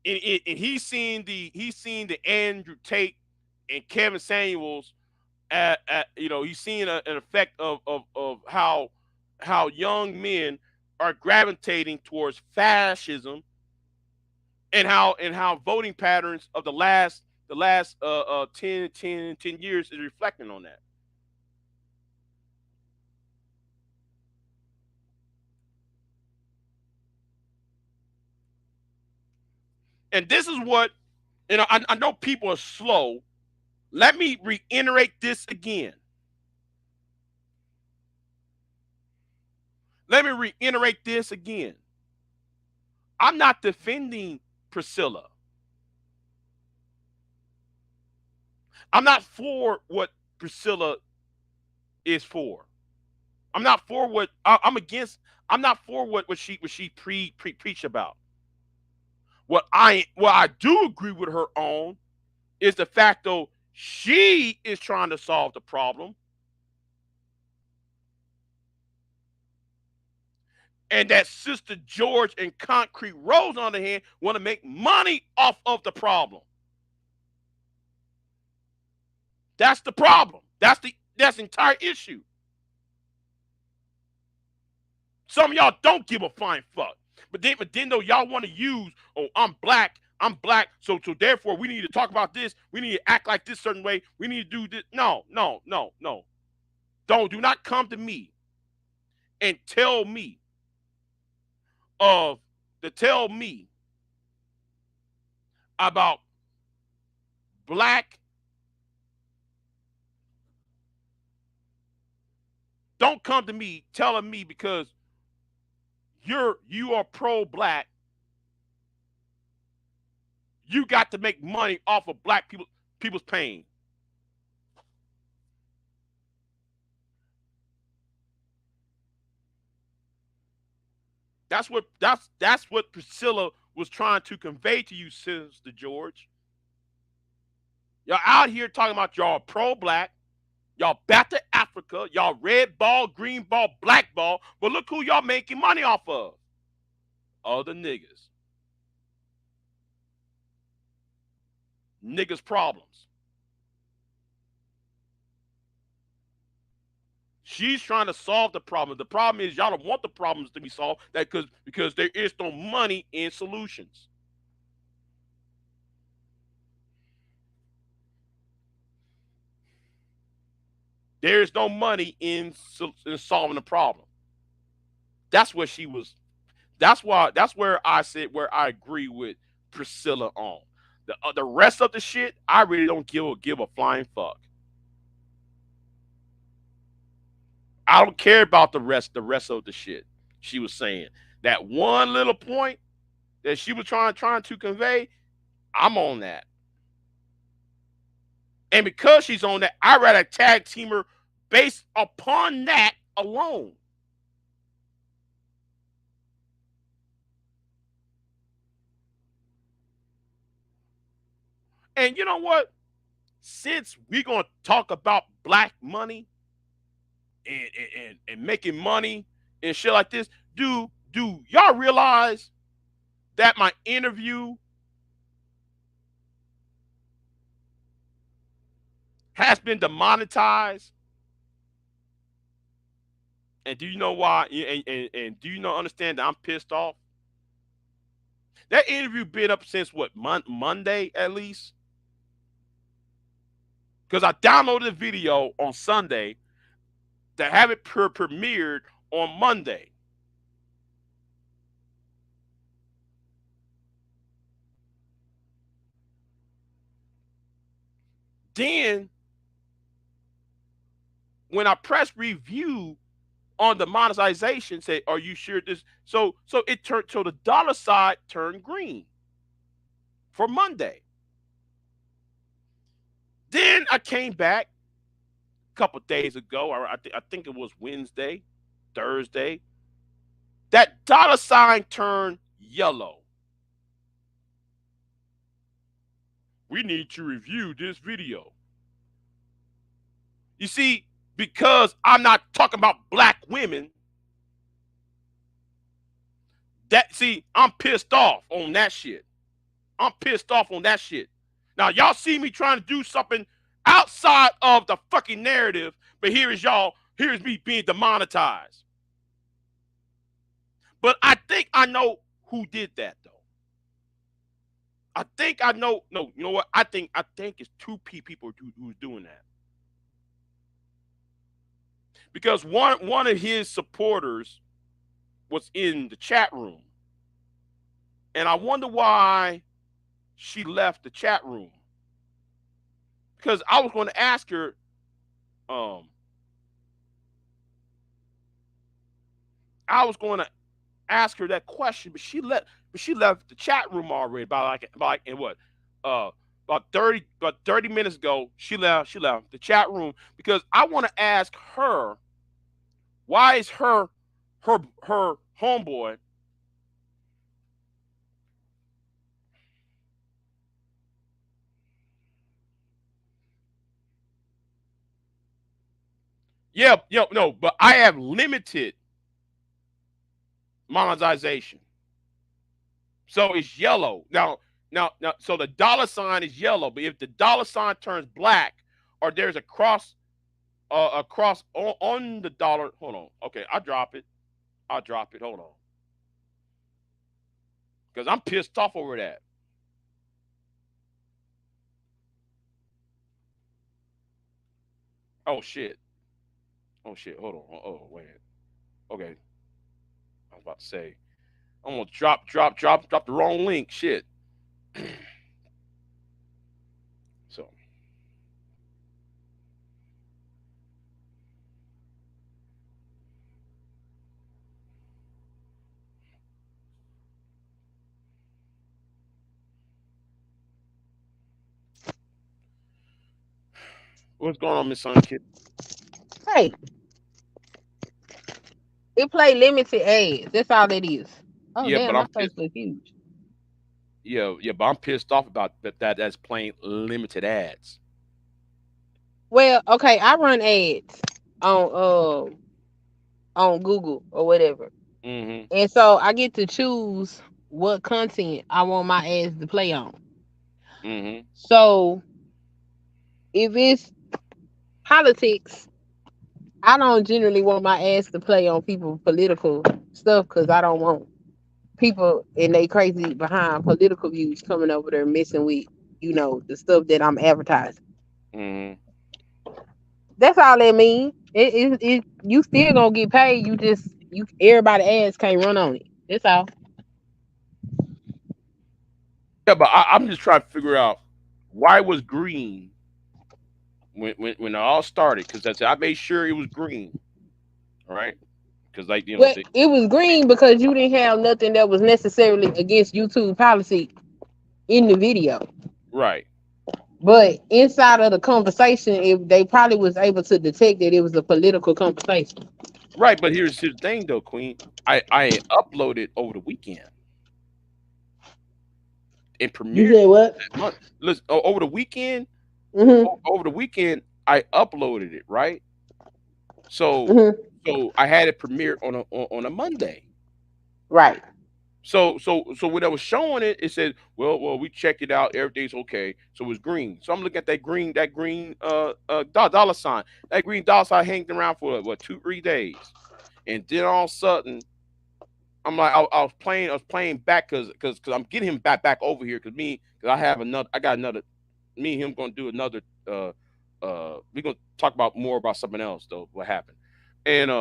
and he's seen the Andrew Tate and Kevin Samuels he's seeing an effect of how young men are gravitating towards fascism and how voting patterns of the last 10 years is reflecting on that. And this is what I know people are slow. Let me reiterate this again. Let me reiterate this again. I'm not defending Priscilla. I'm not for what Priscilla is for. I'm not for what I'm against. I'm not for what she preach about. What I do agree with her on is the fact though she is trying to solve the problem, and that Sister George and Concrete Rose on the hand want to make money off of the problem. That's the problem. That's the entire issue. Some of y'all don't give a flying fuck. But then though y'all want to use, oh, I'm black, so therefore we need to talk about this, we need to act like this certain way, we need to do this. No, no, no, no. Do not come to me and tell me of to tell me about black. Don't come to me telling me because you are pro black, you got to make money off of black people's pain. That's what Priscilla was trying to convey to you, Sister George. Y'all out here talking about y'all pro black, y'all back to Africa, y'all red ball, green ball, black ball, but look who y'all making money off of. Other niggas. Niggas problems. She's trying to solve the problem. The problem is y'all don't want the problems to be solved that because there is no money in solutions. There is no money in solving the problem. That's what she was. That's where I said where I agree with Priscilla on. The rest of the shit, I really don't give a flying fuck. I don't care about the rest of the shit she was saying. That one little point that she was trying to convey, I'm on that. And because she's on that, I rather tag team her based upon that alone. And you know what? Since we're gonna talk about black money and making money and shit like this, do y'all realize that my interview has been demonetized? And do you know why? And do you know understand that I'm pissed off? That interview been up since what Monday at least, because I downloaded the video on Sunday to have it premiered on Monday. Then when I press review on the monetization, say, "Are you sure this?" So it turned, so the dollar side turned green for Monday. Then I came back a couple days ago, or I think it was Wednesday, Thursday. That dollar sign turned yellow. We need to review this video. You see, because I'm not talking about black women, that see, I'm pissed off on that shit. I'm pissed off on that shit. Now, y'all see me trying to do something outside of the fucking narrative, but here's me being demonetized. But I think I know who did that though. I think I know. No, you know what? I think it's two people who's doing that because one of his supporters was in the chat room, and I wonder why she left the chat room because I was going to ask her, um, I was going to ask her that question, but she left the chat room already by like in what, uh, about 30 minutes ago. She left the chat room because I want to ask her why is her homeboy. Yeah, no, but I have limited monetization. So it's yellow. Now, so the dollar sign is yellow, but if the dollar sign turns black or there's a cross on the dollar, hold on. Okay, I'll drop it. I'll drop it. Hold on. Because I'm pissed off over that. Oh shit. Oh shit. Hold on. Oh wait. Okay. I was about to say. I'm gonna drop the wrong link. Shit. So what's going on, Miss Sun Kid? Hey, it play limited ads. That's all that is. Oh Yeah, but damn, I'm my face pissed. look huge. Yeah, but I'm pissed off about that's plain limited ads. Well, okay, I run ads on on Google or whatever. Mm-hmm. And so I get to choose what content I want my ads to play on. Mm-hmm. So if it's politics, I don't generally want my ads to play on people political stuff because I don't want people and they crazy behind political views coming over there messing with, the stuff that I'm advertising. Mm-hmm. That's all that mean. It you still gonna get paid. You just you everybody ads can't run on it. That's all. Yeah, but I'm just trying to figure out why it was green when it all started because I made sure it was green. All right, because like Well, it was green because you didn't have nothing that was necessarily against YouTube policy in the video. right, But inside of the conversation, they probably was able to detect that it was a political conversation. right. But here's the thing though, Queen. I uploaded over the weekend and You premiered said what? that month. Listen, over the weekend, Mm-hmm. over the weekend, I uploaded it, right? So Mm-hmm. so I had it premiered on a Monday. Right. So when I was showing it, it said, well, we checked it out, everything's okay. So it was green. So I'm looking at that green dollar sign. That green dollar sign hanged around for what 2 3 days, and then all of a sudden I'm like, I was playing back because I'm getting him back over here because I got another, me and him gonna do another we're gonna talk about more about something else though, what happened. And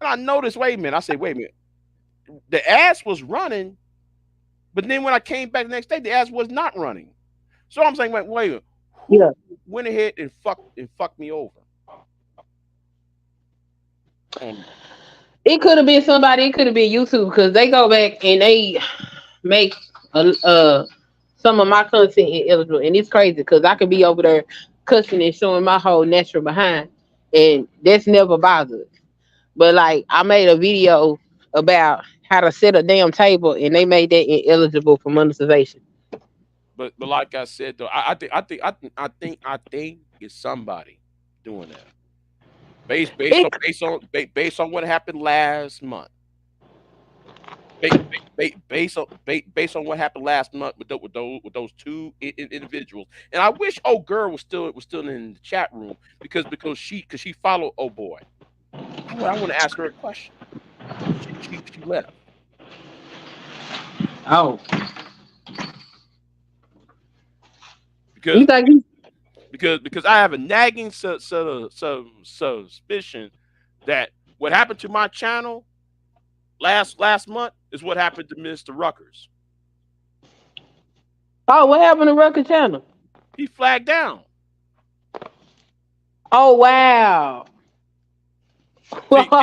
and I noticed, wait a minute, I said, wait a minute, the ads was running, but then when I came back the next day, the ads was not running. So I'm saying, wait a minute, who Yeah. went ahead and fucked me over on that? It could have been somebody. It could have been YouTube because they go back and they make some of my content ineligible, and it's crazy because I could be over there cussing and showing my whole natural behind, and that's never bothered. But like, I made a video about how to set a damn table, and they made that ineligible for monetization. But like I said though, I think it's somebody doing that. Based based on It based on based on what happened last month. Based on what happened last month with those two individuals. And I wish old girl was still in the chat room because she followed oh boy. I want to ask her a question. She left oh, you because think he, because I have a nagging suspicion that what happened to my channel last month is what happened to Mr. Ruckers. oh, what happened to Rucker Channel? He flagged down. Oh wow. See,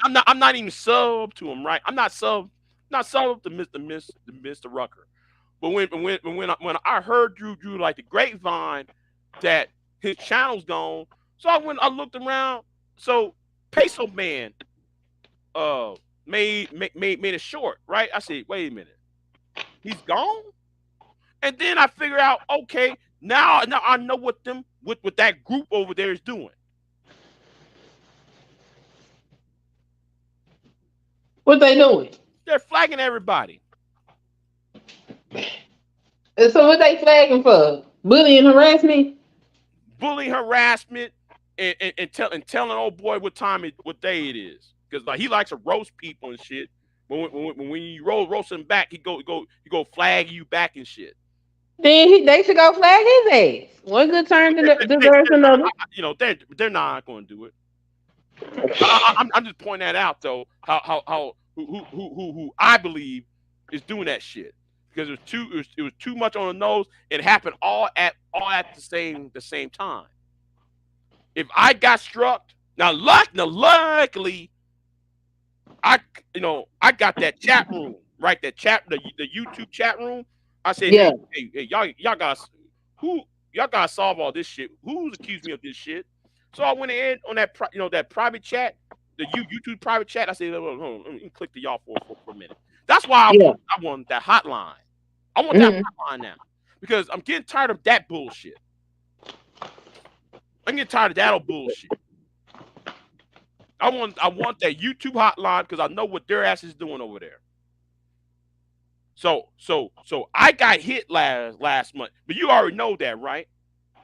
I'm not even sub to him, right? I'm not sub to Mr. Rucker. But when I heard Drew like the grapevine that his channel's gone, so I looked around. So Peso Man uh made it short, right? I said, wait a minute, he's gone? And then I figure out, okay, now I know what that group over there is doing. What they doing? They're flagging everybody. And so what they flagging for? Bullying, harassment? Bullying, harassment, and telling old boy what day it is, because like he likes to roast people and shit. But when you roast him back, he go flag you back and shit. Then they should go flag his ass. One good turn They, deserves another. they're not going to do it. I'm just pointing that out though. How who I believe is doing that shit because it was too much on the nose. It happened all at the same time. If I got struck now, luckily I got that chat room, right, that chat the YouTube chat room. I said, Yeah, hey, y'all guys, who y'all gotta solve all this shit. Who's accused me of this shit? So I went ahead on that private chat, the YouTube private chat. I said, hold on, let me click to y'all for a minute. That's why I yeah. want I want that hotline. I want that Hmm. hotline now because I'm getting tired of that bullshit. I'm getting tired of that old bullshit. I want that YouTube hotline because I know what their ass is doing over there. So I got hit last month, but you already know that, right?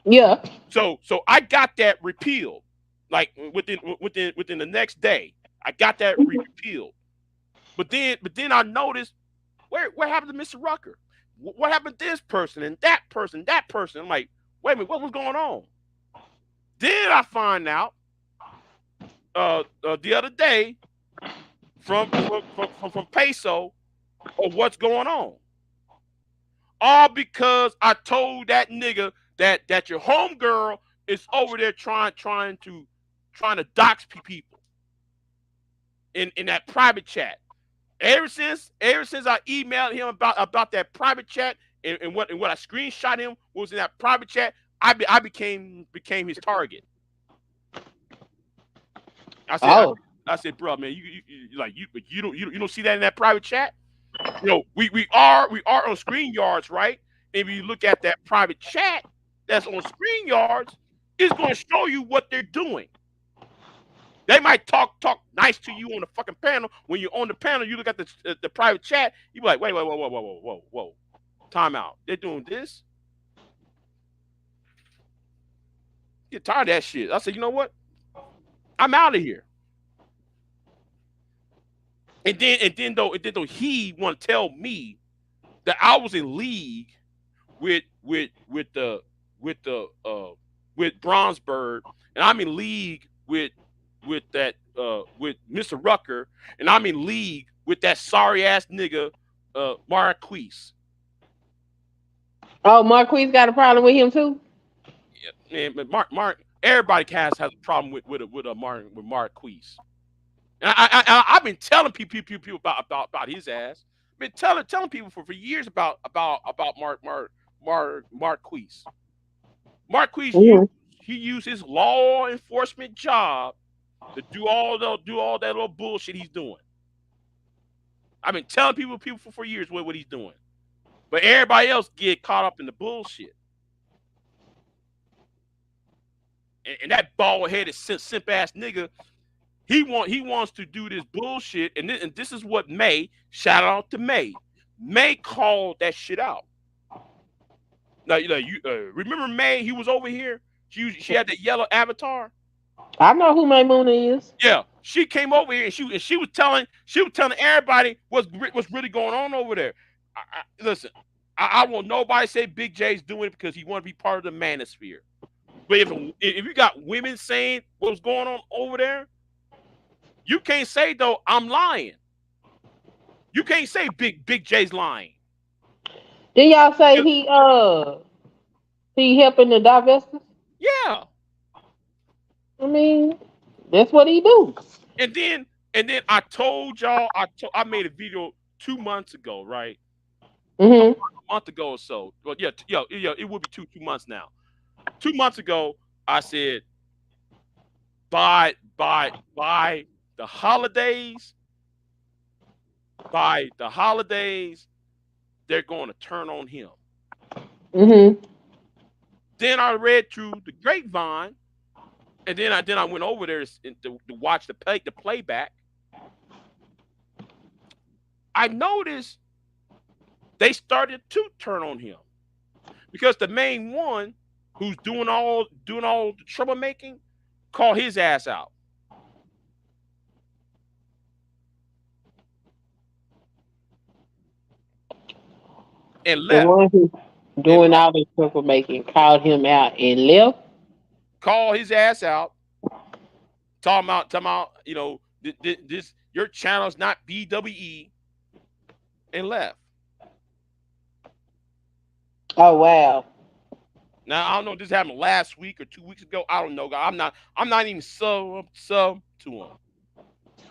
Yeah. So I got that repealed, like within the next day. I got that repealed. But then I noticed where happened to Mr. Rucker? What happened to this person and that person, that person? I'm like, wait a minute, what was going on? Then I find out the other day from Peso of what's going on. All because I told that nigga that your homegirl is over there trying to dox people. in that private chat. Ever since I emailed him about that private chat and what I screenshot him was in that private chat, I became his target. I said I, Oh, I said, bro, man, you don't see that in that private chat. We are on screen yards, right? If you look at that private chat that's on screen yards, it's going to show you what they're doing. They might talk nice to you on the fucking panel. When you're on the panel, you look at the private chat. You be like, wait, wait, whoa, whoa, whoa, whoa, whoa, whoa, time out. They're doing this. Get tired of that shit. I said, you know what? I'm out of here. And then though he want to tell me that I was in league with with the with Bronzeberg, and I'm in league with Mr. Rucker, and I'm in league with that sorry ass nigga Marquise. oh, Marquise got a problem with him too. Yeah, man, but Mark, everybody has a problem with Marquise. And I've been telling people about his ass. Been telling people for years about Marquise. Marquise Mhm. used his law enforcement job to do all that little bullshit he's doing. I've been telling people for years what he's doing, but everybody else get caught up in the bullshit. And that bald headed simp ass nigga, he wants to do this bullshit, and this is what May, shout out to May. May called that shit out. Now you remember May? He was over here. She had that yellow avatar. I know who Maymuna is. Yeah, she came over here and she was telling everybody what's really going on over there. Listen, I want nobody say Big J's doing it because he want to be part of the manosphere. But if you got women saying what's going on over there, you can't say though I'm lying. You can't say Big J's lying. Did y'all say Yeah, he helping the divestors? yeah. I mean, that's what he do. And then I told y'all I made a video 2 months ago, right? Mhm. A month ago or so. Well, yeah, yeah, it would be two months now. 2 months ago, I said by the holidays, by the holidays, they're going to turn on him. Mhm. Then I read through the grapevine, and then I went over there to watch the playback. I noticed they started to turn on him because the main one who's doing all the troublemaking called his ass out and The left one who and doing left. all this troublemaking called him out and left. Called his ass out, talking about this your channel's not BWE, and left. Oh wow. Now I don't know if this happened last week or 2 weeks ago. I don't know. I'm not even sub to him.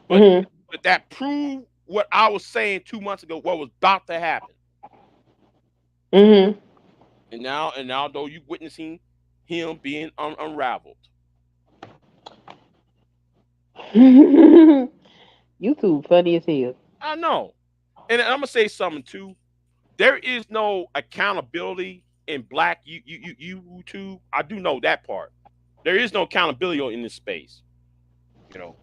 But Mhm. but that proved what I was saying 2 months ago, what was about to happen. Mhm. And now though you witnessing him being unraveled. YouTube funny as hell. I know. And I'm gonna say something too. There is no accountability in black YouTube. I do know that part. There is no accountability in this space. You know.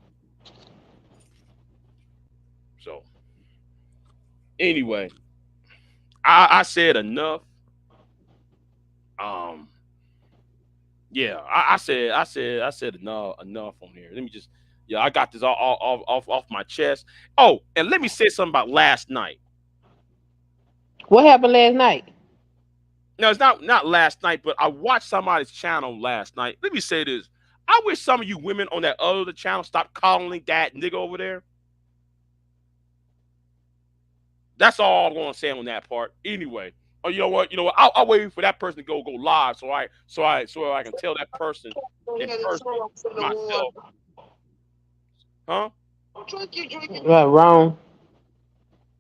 So anyway, I said enough. Um, yeah, I said enough on here. Let me just, yeah, I got this all off my chest. Oh, and let me say something about last night. What happened last night? No, it's not last night, but I watched somebody's channel last night. Let me say this. I wish some of you women on that other channel stop calling that nigga over there. That's all I'm gonna say on that part. Anyway, oh, you know what? You know what? I'll wait for that person to go live, so I can tell that person in person myself, huh? Wrong.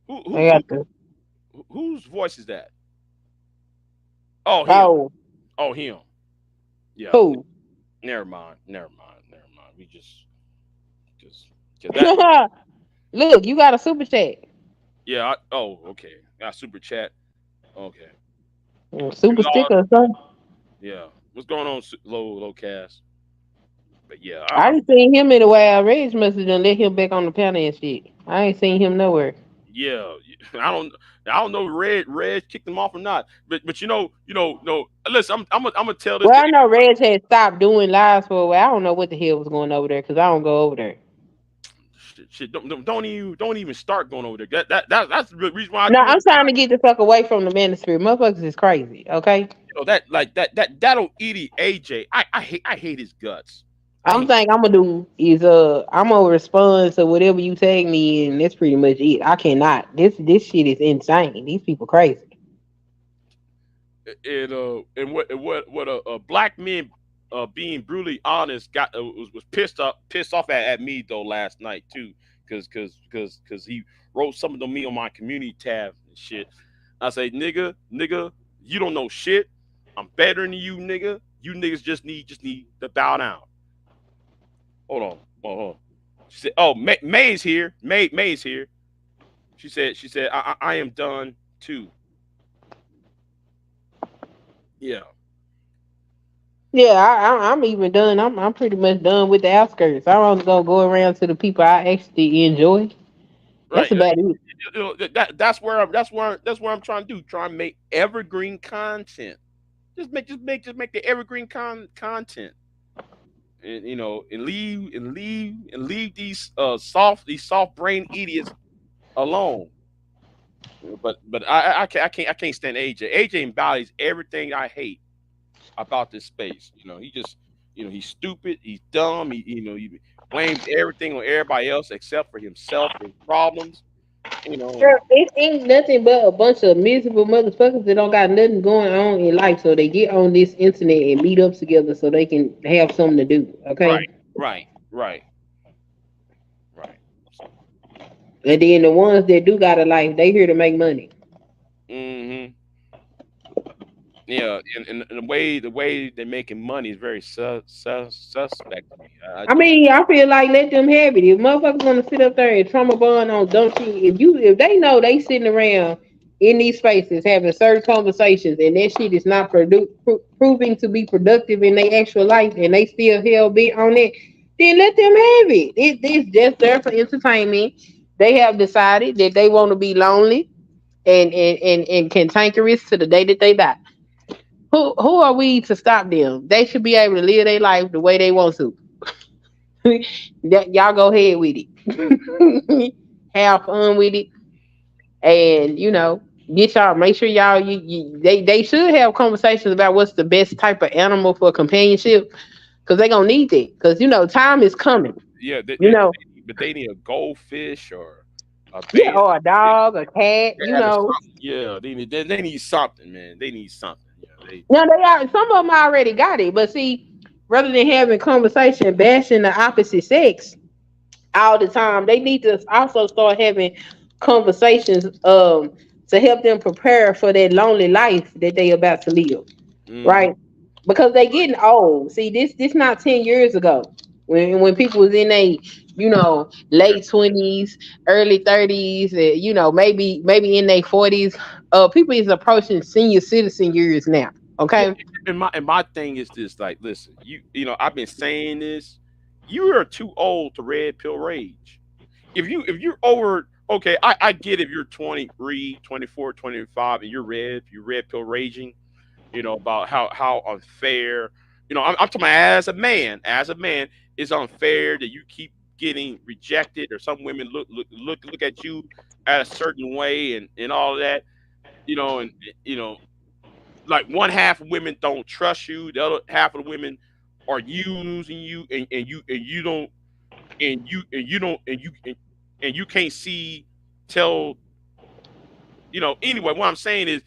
Who I who who got the. whose voice is that? Oh, him. Oh, Oh, him. Yeah. who? Never mind. Never mind. Never mind. We just cause that. Look, you got a super chat. Yeah. Oh, okay. Got super chat. Okay. Super sticker or something. Yeah. What's going on, low cast? But yeah, I didn't see him in the way. Reg must have done let him back on the panel and shit. I ain't seen him nowhere. yeah. I don't know. Red kicked him off or not. But no. Listen, I'm gonna tell this Well, to I know Reg had stopped doing lives for a while. I don't know what the hell was going over there because I don't go over there. shit. Don't even start going over there. That's the reason why I No, do it. I'm trying to get the fuck away from the ministry. Motherfuckers is crazy, okay? That like that old Edie AJ. I hate his guts. I I'm hate. think I'm gonna do is I'm gonna respond to whatever you tag me in. That's pretty much it. I cannot. This shit is insane. These people crazy. And what black men being brutally honest got was pissed off at me though last night too because he wrote something to me on my community tab and shit. I say nigga, you don't know shit. I'm better than you, nigga. You niggas just need to bow down. Hold on, hold on. She said, "Oh, May's here. May's here." She said I am done too. Yeah. Yeah, I'm even done. I'm pretty much done with the outskirts. I'm only gonna go around to the people I actually enjoy. That's Right. about it. That's where I'm trying to do. Try and make evergreen content. Just make the evergreen content, and leave these soft brain idiots alone. But I can't stand AJ. AJ embodies everything I hate about this space. He's stupid. He's dumb. He blames everything on everybody else except for himself and his problems. And Girl, it ain't nothing but a bunch of miserable motherfuckers that don't got nothing going on in life, so they get on this internet and meet up together so they can have something to do. right, Okay, right, right. So, and then the ones that do got a life, they here to make money. hmm yeah, and the way they're making money is very suspect to me. I I just mean, I feel like let them have it. If motherfuckers want to sit up there and trauma bond on dumb shit, if they know they sitting around in these spaces having certain conversations and that shit is not proving to be productive in their actual life and they still hell bent on it, then let them have it. It's just there for entertainment. They have decided that they want to be lonely and cantankerous to the day that they die. Who are we to stop them? They should be able to live their life the way they want to. Y'all go ahead with it. Have fun with it, and get y'all. Make sure y'all. They should have conversations about what's the best type of animal for companionship, because they gonna need that. Because time is coming. yeah, You know, but they need a goldfish or a yeah, baby. or a dog, a cat. Yeah, they need something, man. They need something. Yeah, they Now they are. Some of them already got it, but see, rather than having conversation bashing the opposite sex all the time. They need to also start having conversations to help them prepare for that lonely life that they about to live. hmm Right? Because they getting old. See, this not 10 years ago. When people was in a late 20s, early 30s, maybe in their 40s, people is approaching senior citizen years now. Yeah, Okay. and my thing is this, like, listen, I've been saying this. You are too old to red pill rage. If you're over, okay, I get if you're 23, 24, 25 and you're red pill raging, about how unfair, I'm talking about as a man, it's unfair that you keep getting rejected or some women look at you at a certain way and all of that, and you know like one half of women don't trust you, the other half of the women are using you, and you don't and you can't see tell. Anyway, what I'm saying is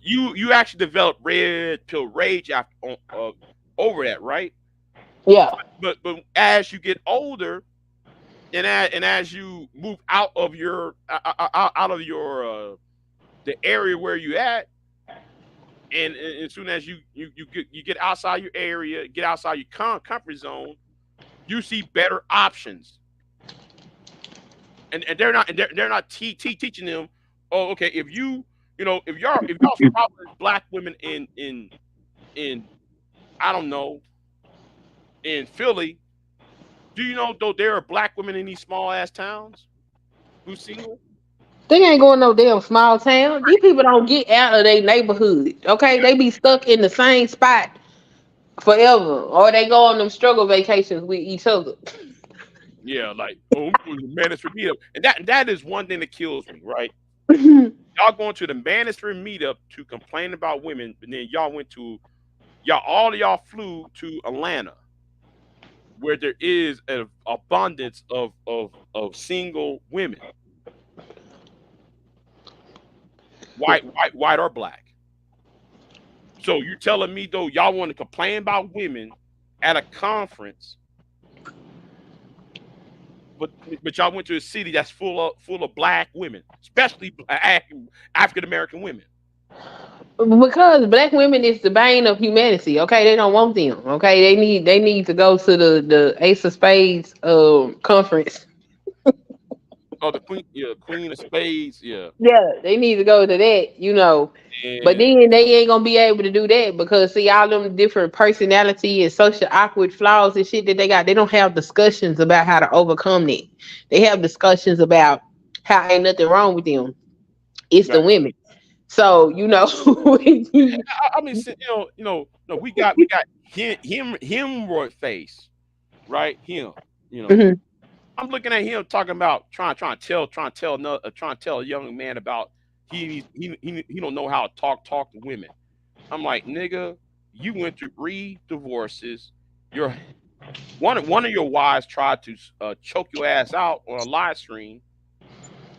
you actually develop red pill rage over that, right? Yeah. But as you get older, and as you move out of your out of your the area where you at, and as soon as you get outside your area, get outside your comfort zone, you see better options, and they're not teaching them. Oh, okay. If y'all spotting black women in I don't know, in Philly, do you know though there are black women in these small ass towns who's single? They ain't going no damn small town. These people don't get out of their neighborhood. Okay, they be stuck in the same spot forever, or they go on them struggle vacations with each other. Yeah, like, oh, I'm going to the Manosphere meetup, and that is one thing that kills me. Right, Boy, y'all going to the Manosphere meetup to complain about women, and then y'all all of y'all flew to Atlanta, where there is an abundance of single women, white or black. So you're telling me though y'all want to complain about women at a conference, but but y'all went to a city that's full of black women, especially African American women. because black women is the bane of humanity. Okay, they don't want them. Okay, they need to go to the Ace of Spades conference. Oh, the queen, yeah, Queen of Spades, yeah, Yeah, they need to go to that, But and then they ain't gonna be able to do that because see all them different personality and social awkward flaws and shit that they got. They don't have discussions about how to overcome that. They have discussions about how ain't nothing wrong with them. It's the women. So I mean, no, we got him, face, right? Him, you know. Mhm. I'm looking at him talking about trying to tell a young man about he don't know how to talk to women. I'm like, nigga, you went through 3 divorces. Your one of your wives tried to choke your ass out on a live stream.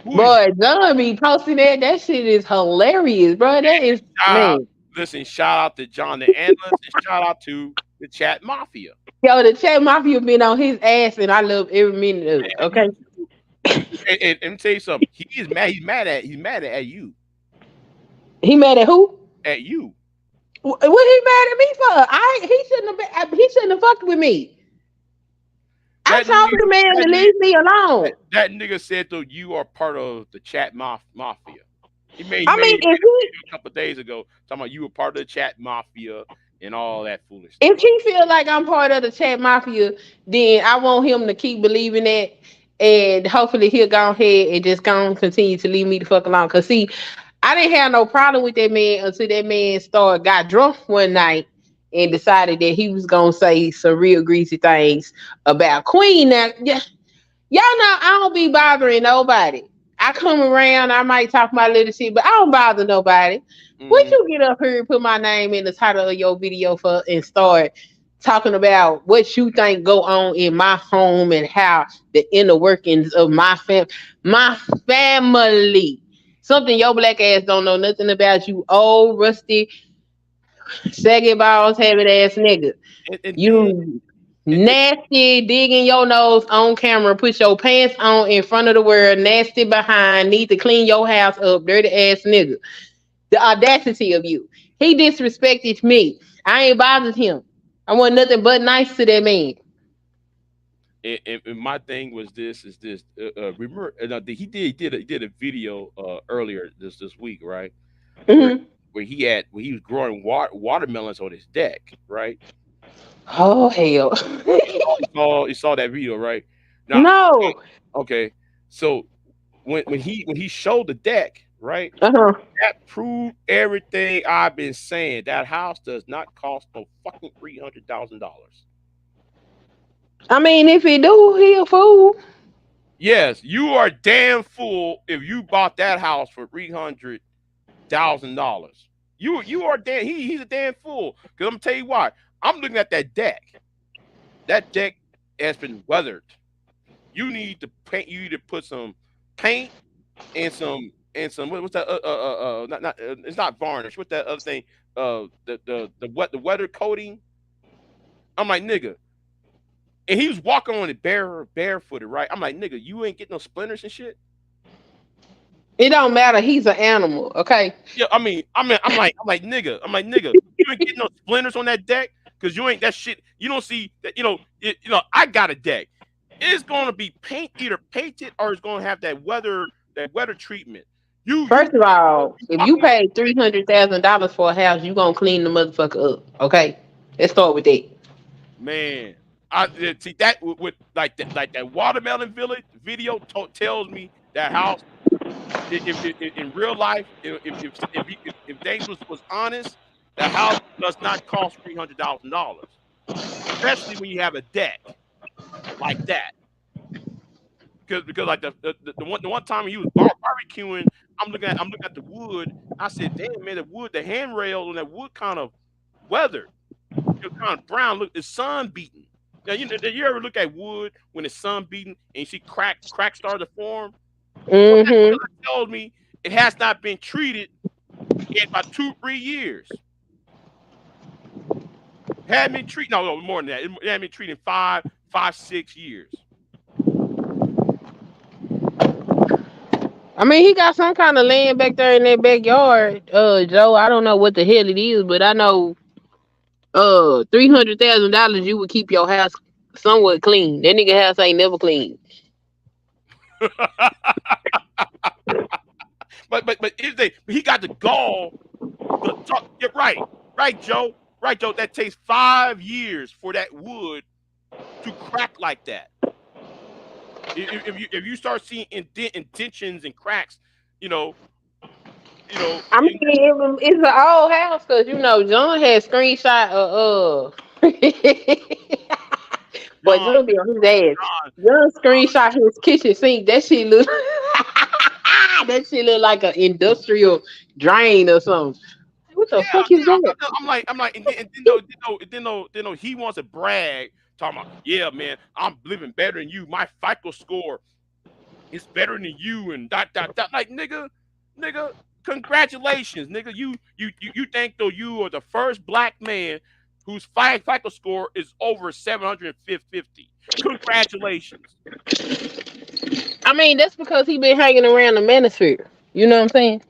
Who is Boy, John be posting that. That shit is hilarious, bro. That is shout out? man. Listen, shout out to John the Analyst and shout out to the Chat Mafia. Yo, the chat mafia been on his ass, and I love every minute of it. Me Okay, too. And tell you something, he is mad. He's mad at you. he mad at who? At you. What he mad at me for? He shouldn't have been. He shouldn't have fucked with me. I That told nigga, the man that to nigga, leave me alone. that nigga said though you are part of the chat mafia. He I made mean, a video a couple of days ago talking about you were part of the chat mafia and all that foolishness. if he feel like I'm part of the chat mafia, then I want him to keep believing that, and hopefully he'll go ahead and just go and continue to leave me the fuck alone. Cause see, I didn't have no problem with that man until that man got drunk one night and decided that he was gonna say some real greasy things about Queen. Now, yeah, y'all know I don't be bothering nobody. I come around, I might talk my little shit, but I don't bother nobody. What Hmm. you get up here and put my name in the title of your video for and start talking about what you think go on in my home and how the inner workings of my family. Something your black ass don't know nothing about, you old rusty saggy balls having ass nigga. And then You and nasty, digging your nose on camera, put your pants on in front of the world, nasty behind, need to clean your house up, dirty ass nigga. The audacity of you. He disrespected me. I ain't bothered him. I want nothing but nice to that man. and my thing was this is this remember he did a video earlier this week, right, where Hmm. where he was growing watermelons on his deck, right. Oh hell. You saw that video, right? Now, No. okay, so when he showed the deck, right, Uh-huh. that proved everything I've been saying. That house does not cost no fucking $300,000. I mean, if he do, he a fool. Yes, you are damn fool if you bought that house for $300,000. You are damn he's a damn fool. Cause I'm gonna tell you why. I'm looking at that deck. That deck has been weathered. You need to paint. You need to put some paint and some what's that? Not it's not varnish. What's that other thing? The weather coating. I'm like, nigga, and he was walking on it barefooted, right? I'm like, nigga, you ain't getting no splinters and shit. It don't matter. He's an animal. Okay. Yeah, nigga, you ain't getting no splinters on that deck because you ain't that shit. You don't see that, I got a deck. It's gonna be either painted or it's gonna have that weather treatment. You First of all, if you walking on. paid $300,000 for a house, you gonna clean the motherfucker up. Okay. Let's start with that. Man, I see that with like that watermelon village video tells me that house in real life, if James was honest, the house does not cost $300,000, especially when you have a deck like that. Because like the one time he was barbecuing, I'm looking at the wood. I said, damn man, the handrail on that wood kind of weathered. It's kind of brown. Look, it's sun beaten. Now did you ever look at wood when it's sun beaten and you see cracks start to form? What Mm-hmm. that tells me, it has not been treated in about 2 3 years. Had been treated, no, more than that. It had been treated in 5 6 years. I mean, he got some kind of land back there in that backyard, Joe. I don't know what the hell it is, but I know, $300,000 you would keep your house somewhat clean. That nigga house ain't never clean. But he got the gall to talk. Yeah, right, Joe, right, Joe. That takes 5 years for that wood to crack like that. If you start seeing indentions and cracks, you know, I mean, in, it's an old house because John had screenshot of Boy, John, John be on his ass. John, John screenshot his kitchen sink. That shit look that shit look like an industrial drain or something. What the yeah, fuck is that? I'm like, and then he wants to brag, talking about, yeah, man, I'm living better than you. My FICO score is better than you, and dot dot dot. Like, nigga, congratulations, nigga. You think though you are the first black man whose FICO score is over 750. Congratulations. I mean, that's because he been hanging around the manosphere. You know what I'm saying?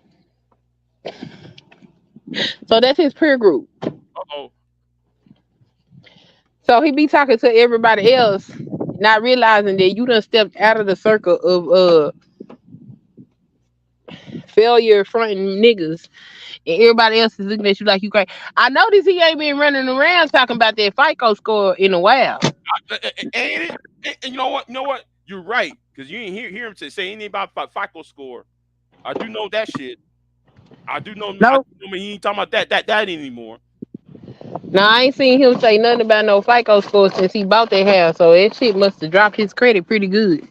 So that's his peer group. Uh-oh. So he be talking to everybody else, not realizing that you done stepped out of the circle of failure fronting niggas, and everybody else is looking at you like you crazy. I noticed he ain't been running around talking about that FICO score in a while. Ain't it? And you know what? You're right, because you ain't hear him say anything about FICO score. I do know that shit. I do know. I No, do know he ain't talking about that anymore. no, I ain't seen him say nothing about no FICO score since he bought that house. So that shit must have dropped his credit pretty good.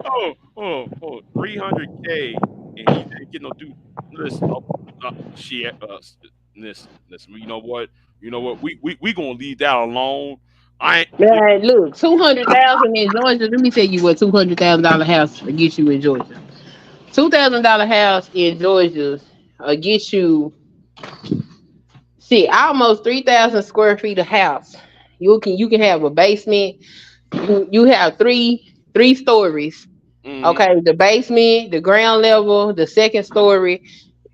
Oh, 300K, and he didn't get no dude. Listen, shit. Listen. You know what? We gonna leave that alone. I ain't. Man, look, 200,000 in Georgia. Let me tell you what $200,000 house will get you in Georgia. $2,000 house in Georgia will get you shit almost 3,000 square feet of house. You can have a basement. You have three stories. Mm-hmm. Okay, the basement, the ground level, the second story.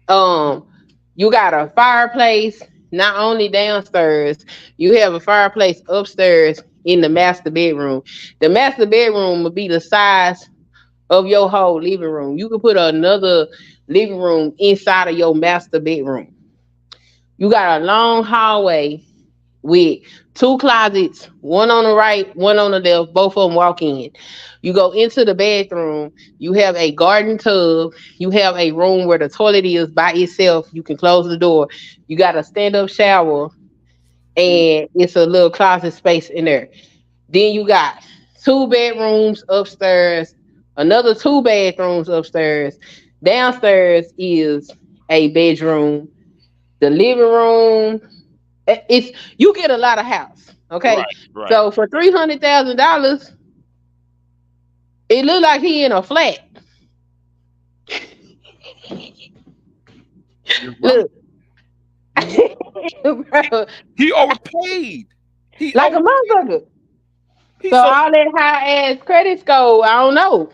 Um, you got a fireplace. Not only downstairs, you have a fireplace upstairs in the master bedroom. The master bedroom will be the size of your whole living room. You can put another living room inside of your master bedroom. You got a long hallway with two closets, one on the right, one on the left, both of them walk in. You go into the bathroom, you have a garden tub, you have a room where the toilet is by itself. You can close the door. You got a stand up shower, and it's a little closet space in there. Then you got two bedrooms upstairs, another two bedrooms upstairs. Downstairs is a bedroom, the living room. It's you get a lot of house. Okay, Right, right. so for $300,000, it look like he in a flat. You're right. Look, You're right. Bro, He overpaid. He like a over. motherfucker. He So so all that high ass credit score, I don't know.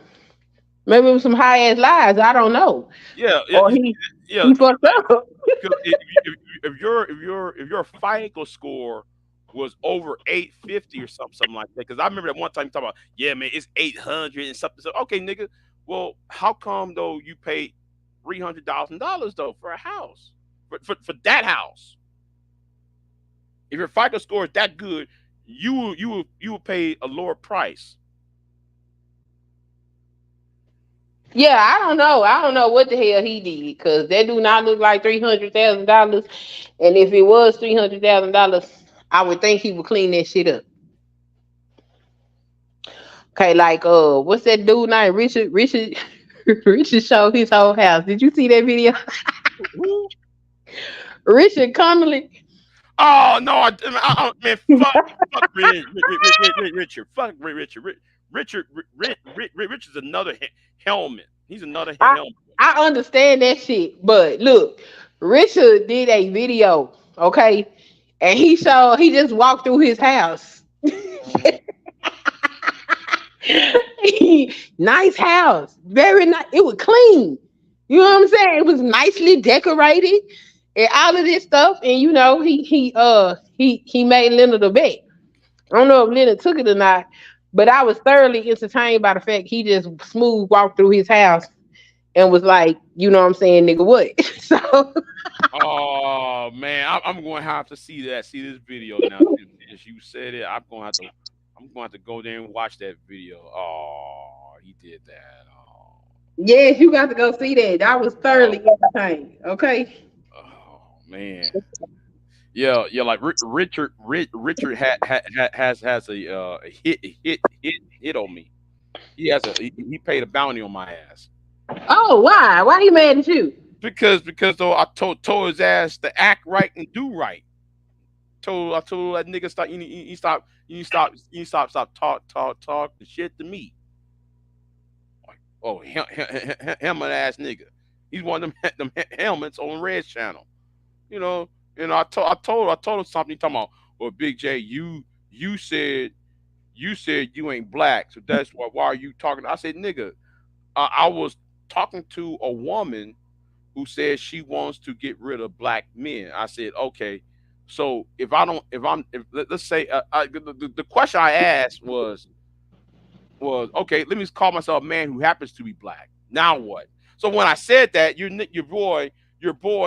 Maybe it was some high ass lies. I don't know. yeah, yeah, Or he yeah. he fucked up. 'Cause if your FICO score was over 850 or something like that, because I remember that one time you talking about, yeah, man, it's 800 and something. So, okay, nigga, well, how come though you paid $300,000 though for a house for that house? If your FICO score is that good, you will pay a lower price. Yeah, I don't know. I don't know what the hell he did because that do not look like $300,000. And if it was $300,000, I would think he would clean that shit up. Okay, like what's that dude named Richard? Richard showed his whole house. Did you see that video? Who? Richard Connolly. Oh no, man, fuck Richard, fuck Richard's another helmet. He's another I helmet. I understand that shit, but look, Richard did a video, okay, and he just walked through his house. Nice house, very nice. It was clean. You know what I'm saying? It was nicely decorated and all of this stuff. And he made Leonard a bet. I don't know if Leonard took it or not, but I was thoroughly entertained by the fact he just smooth walked through his house and was like, you know what I'm saying, nigga, what? So Oh man, I'm going to have to see this video now. Since you said it, I'm going to go there and watch that video. Oh, he did that. Oh, yes, you got to go see that. I was thoroughly oh, entertained. Okay. oh man. Yeah, yeah. Like Richard has a hit on me. He paid a bounty on my ass Oh, why? Why he mad at you? because though I told his ass to act right and do right. I told that nigga stop. You stop talking shit to me. Like, oh, helmet ass nigga. He's one of them helmets on Red Channel. You know. I told him something. He talking about, well, Big J, you said you ain't black, so that's why are you talking? I said, nigga, I was talking to a woman who says she wants to get rid of black men. I said, okay, so if I don't, if I'm, if let's say, the question I asked was okay. Let me call myself a man who happens to be black. Now what? So when I said that, your boy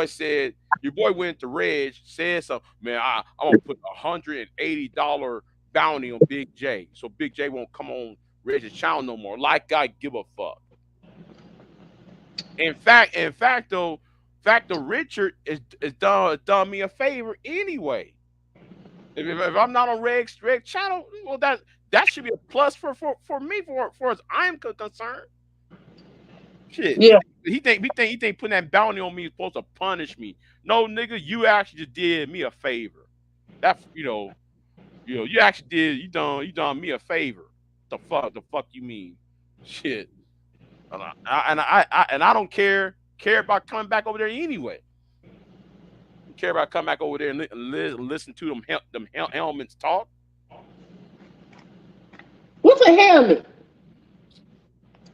said your boy went to Reg, said something. Man, I'm gonna put $180 bounty on Big J, so Big J won't come on Reg's channel no more. Like I give a fuck. In fact, though, Richard is done me a favor anyway. If I'm not on Reg channel, well, that should be a plus for me for as I'm concerned. Shit, Yeah. he think putting that bounty on me is supposed to punish me. No, nigga, you actually just did me a favor. That you actually you done me a favor. The fuck you mean? Shit. And I don't care about coming back over there anyway. Care about coming back over there and listen to them helmets talk. What's a helmet?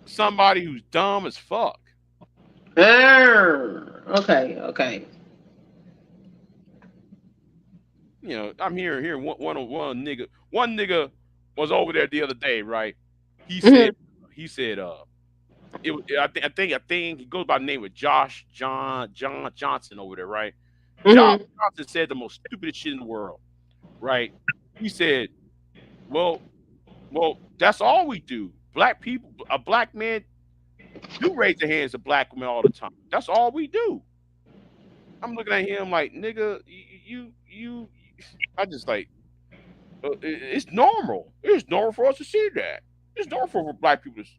Somebody who's dumb as fuck. Okay, okay. I'm here. One nigga was over there the other day, right? He said Hmm. he said it. I think he goes by the name of John Johnson over there, right? John Hmm. Johnson said the most stupidest shit in the world, right? He said, "Well, that's all we do. Black people, a black man do raise their hands to black women all the time. That's all we do." I'm looking at him like, nigga, I just like, it's normal. It's normal for us to see that. It's normal for black people to.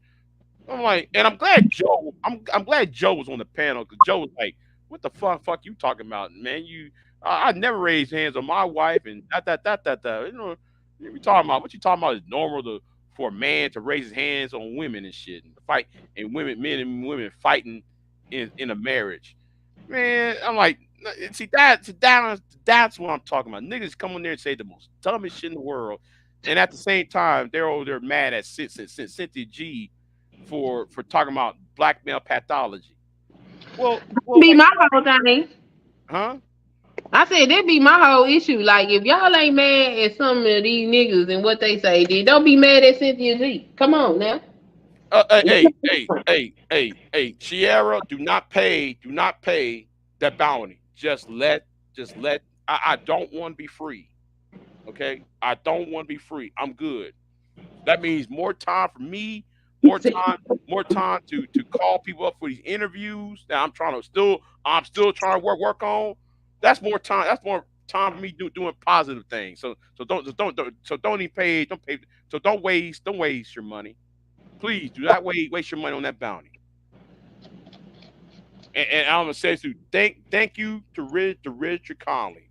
I'm like, and I'm glad Joe. I'm glad Joe was on the panel because Joe was like, "What the fuck you talking about, man? I never raised hands on my wife and that. You talking about what you talking about is normal for a man to raise his hands on women and shit and fight and men and women fighting in a marriage." Man, I'm like, that's what I'm talking about. Niggas come on there and say the most dumbest shit in the world, and at the same time, they're over there mad at Cynthia G for talking about black male pathology. Well, Be like, my whole thing. huh? I said that be my whole issue. Like if y'all ain't mad at some of these niggas and what they say, then don't be mad at Cynthia G. Come on now. Hey, Sierra, do not pay that bounty. Just let. I don't want to be free. Okay, I don't want to be free. I'm good. That means more time for me, more time, more time to call people up for these interviews that I'm still trying to work on. That's more time. That's more time for me doing positive things. So don't even pay. Don't pay. So don't waste your money. Please do not waste your money on that bounty. And I'm gonna say to thank you to Richard Conley.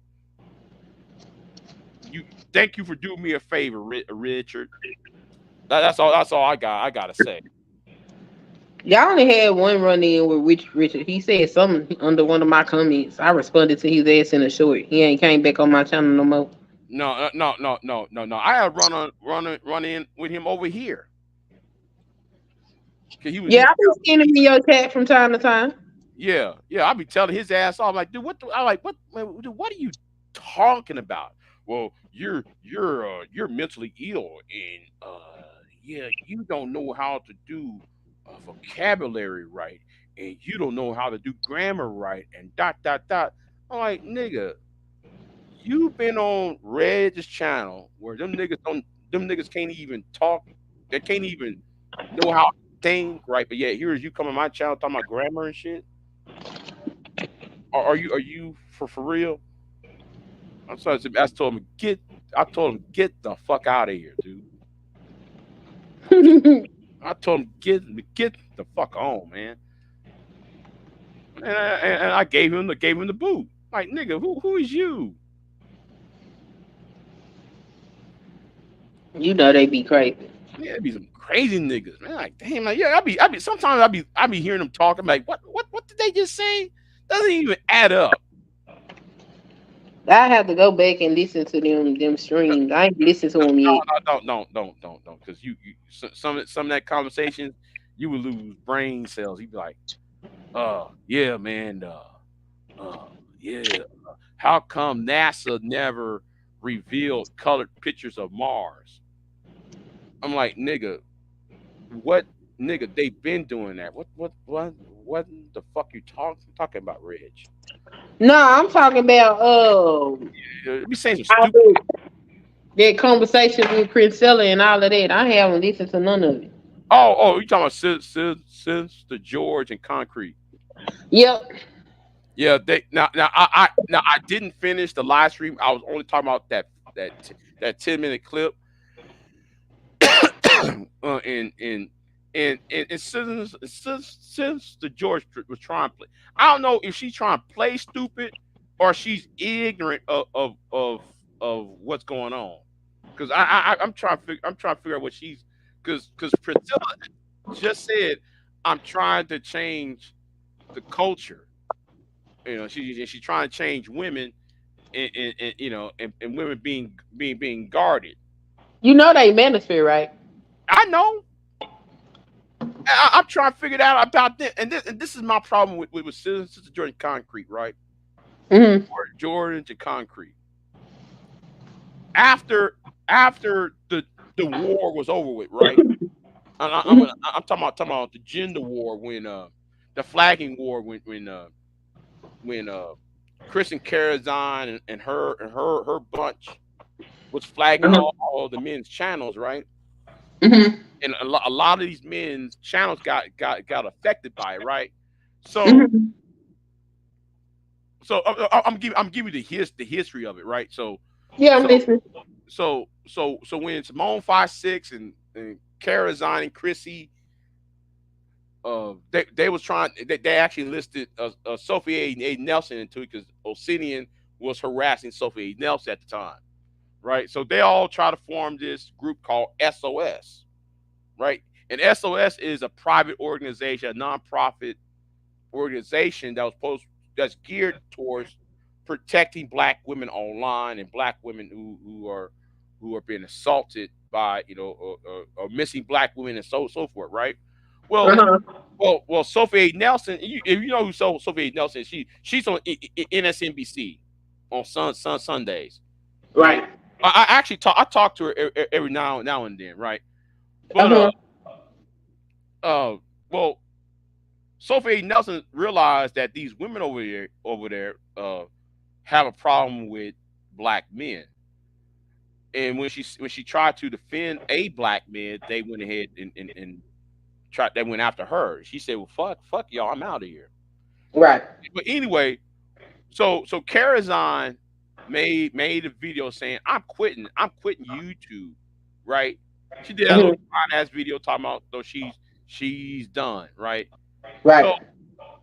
You thank you for doing me a favor, Richard. That's all I gotta say. Y'all only had one run in with Richard. He said something under one of my comments. I responded to his ass in a short. He ain't came back on my channel no more. No. I had run in with him over here because he Yeah, was I been skinning me your cat from time to time. yeah. I be telling his ass off like, dude, I like what man, dude, what are you talking about? Well, you're mentally ill and yeah, you don't know how to do vocabulary right and you don't know how to do grammar right and dot. I'm like, nigga, you've been on Red's channel where them niggas can't even talk. They can't even know how to think, right? But yeah, here is you coming on my channel talking about grammar and shit. Are you for real? I'm sorry. I told him get the fuck out of here, dude. I told him get the fuck on, man. And I gave him the boot. Like nigga, who is you? You know they be crazy. Yeah, it be some crazy niggas, man. Like, damn, like, yeah, I be sometimes I be hearing them talking like, what did they just say? Doesn't even add up. I have to go back and listen to them streams. I ain't listened to them yet. Don't, because some of that conversation, you would lose brain cells. You'd be like, yeah, man, uh, yeah. How come NASA never revealed colored pictures of Mars? I'm like, nigga, what nigga, they've been doing that. What the fuck you talking about, Reg? No, I'm talking about Be saying some all stupid. that conversation with Princella and all of that. I haven't listened to none of it. You talking about since the George and Concrete? Yep. Yeah, they now I didn't finish the live stream. I was only talking about that 10-minute clip. And since the George was trying to play, I don't know if she's trying to play stupid or she's ignorant of what's going on. Because I'm trying to figure out what she's because Priscilla just said I'm trying to change the culture. You know, she's trying to change women and you know and women being guarded. You know they manosphere, right? I know. I'm trying to figure it out about this, and this is my problem with Sister Jordan Concrete, right? Hmm. Or Jordan to Concrete. After the war was over with, right? I'm talking about the gender war when the flagging war when Kristen Carazon and her bunch was flagging all the men's channels, right? Hmm. And a lot of these men's channels got affected by it, right? So Hmm. I'm giving you the history of it, right? Yeah, I'm So listening. so when Simone 5 6 and Carazon and Chrissy, they was trying they actually listed Sophie A. Nelson into it because Osinian was harassing Sophie A. Nelson at the time, right? So they all try to form this group called SOS, right? And SOS is a private organization, a nonprofit organization that was that's geared towards protecting black women online and black women who are being assaulted by or missing black women and so forth, right? Well, Uh-huh. Sophie Nelson, if you know who Sophie Nelson is, she's on NSNBC on Sundays, right? Right. I actually talk to her every now and then, right? But Uh-huh. uh well, Sophie Nelson realized that these women over there have a problem with black men, and when she tried to defend a black man, they went ahead and tried they went after her. She said, "Well, fuck y'all, I'm out of here." Right. But anyway, so Karazhan made a video saying, I'm quitting YouTube, right? She did that little Hmm. fine ass video talking about though she's done, right? Right. So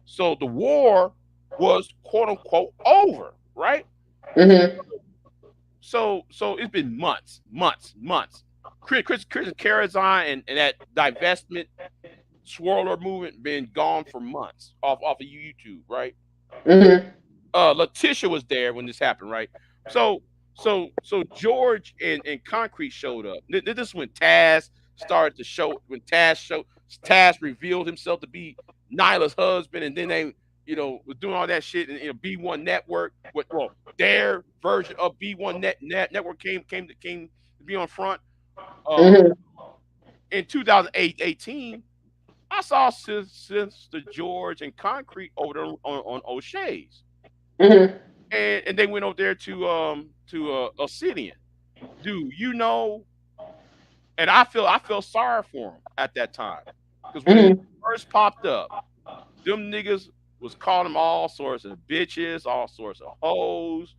so the war was quote unquote over, right? Hmm. So it's been months. Chris Karazhan and that divestment swirler movement been gone for months off of YouTube, right? Hmm. Letitia was there when this happened, right? So so George and Concrete showed up. This is when Taz started to show when Taz revealed himself to be Nyla's husband, and then they was doing all that shit, and B1 Network, well their version of B1 Network came to be on front. Um, Hmm. in 2018, I saw Sister George and Concrete over there on O'Shea's, Hmm. and they went over there to Obsidian. Dude, and I felt sorry for him at that time because when it Hmm. first popped up, them niggas was calling them all sorts of bitches, all sorts of hoes,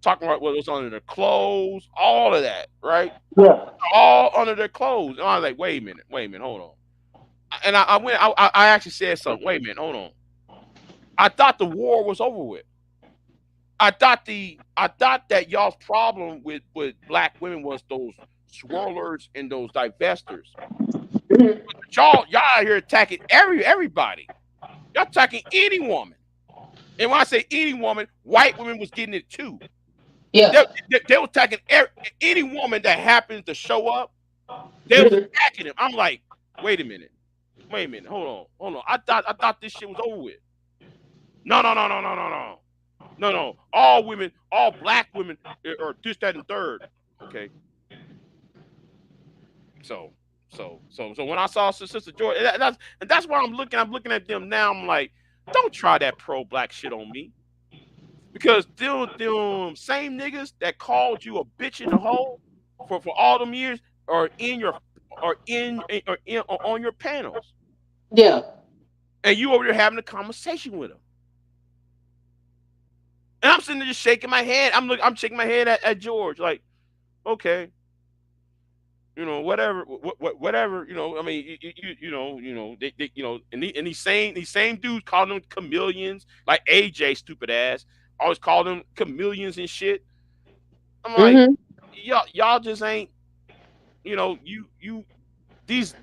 talking about what was under their clothes, all of that, right? Yeah. All under their clothes. And I was like, wait a minute, hold on. And I went, I actually said something. Wait a minute, hold on. I thought the war was over with. I thought that y'all's problem with black women was those swirlers and those divestors. Hmm. Y'all out here attacking everybody. Y'all attacking any woman. And when I say any woman, white women was getting it too. Yeah. They were attacking any woman that happened to show up. They was Hmm. attacking him. I'm like, wait a minute, hold on. I thought this shit was over with. No, no, no, no, no, no, no. No, no. All women, all black women are this, that, and third. Okay. So, so when I saw Sister George, and that's why I'm looking. I'm looking at them now. I'm like, don't try that pro black shit on me because them same niggas that called you a bitch in the hole for all them years are in your or on your panels, Yeah. and you over there having a conversation with them. And I'm sitting there just shaking my head. I'm shaking my head at George, like, okay, whatever, whatever, I mean, and these same dudes call them chameleons, like AJ, stupid ass, always call them chameleons and shit. I'm like, Hmm. y'all just ain't, you these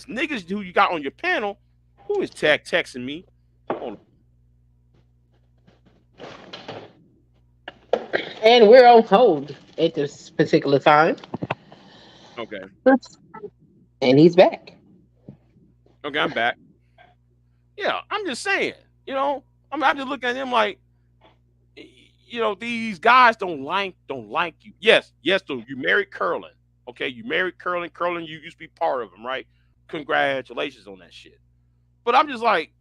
niggas who you got on your panel, who is texting me? Hold And we're on hold at this particular time. on. Okay, And he's back. okay, I'm back. Yeah, I'm just saying, I'm just looking at him like, these guys don't like you. Yes, though you married Curlin. Okay, you married Curlin. Curlin, you used to be part of him, right? Congratulations on that shit. But I'm just like,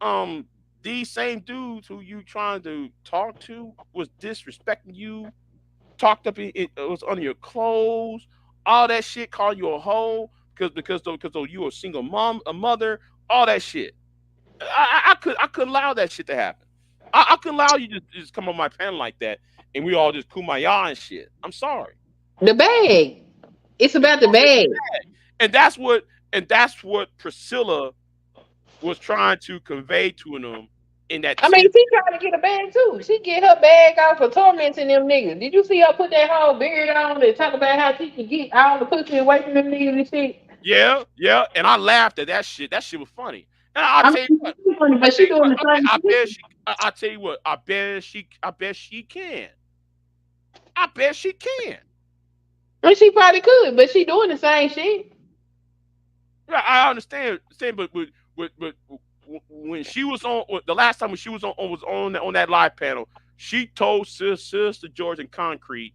um, these same dudes who you trying to talk to was disrespecting you, talked up, it was under your clothes, all that shit, calling you a hoe because you were a single mom, a mother, all that shit. I could allow that shit to happen. I could allow you to just come on my panel like that and we all just kumbaya and shit. I'm sorry. The bag. It's It's about the it's bag. bad. And that's what Priscilla was trying to convey to them in that I mean, 10. she trying to get a bag too. She get her bag out for tormenting them niggas. Did you see her put that whole beard on and talk about how she could get all the pussy away from them niggas and shit? Yeah, yeah. And I laughed at that shit. That shit was funny. And I'll I mean, tell you what. she's funny, I but tell she you doing what. the same I shit. bet she. I tell you what. I bet she can. I bet she can. I mean, she probably could, but she doing the same shit. Yeah, I understand. But when she was on the last time when she was on that live panel, she told Sister George and Concrete,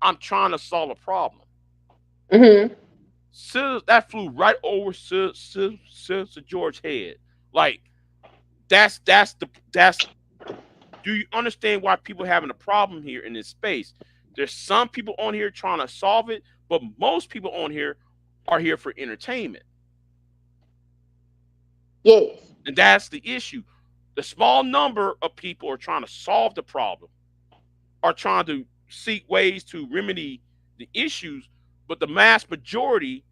"I'm trying to solve a problem." Hmm. Sis, that flew right over Sister George's head. Like that's. Do you understand why people are having a problem here in this space? There's some people on here trying to solve it, but most people on here are here for entertainment. Yes. And that's the issue. The small number of people are trying to solve the problem, are trying to seek ways to remedy the issues, but the mass majority,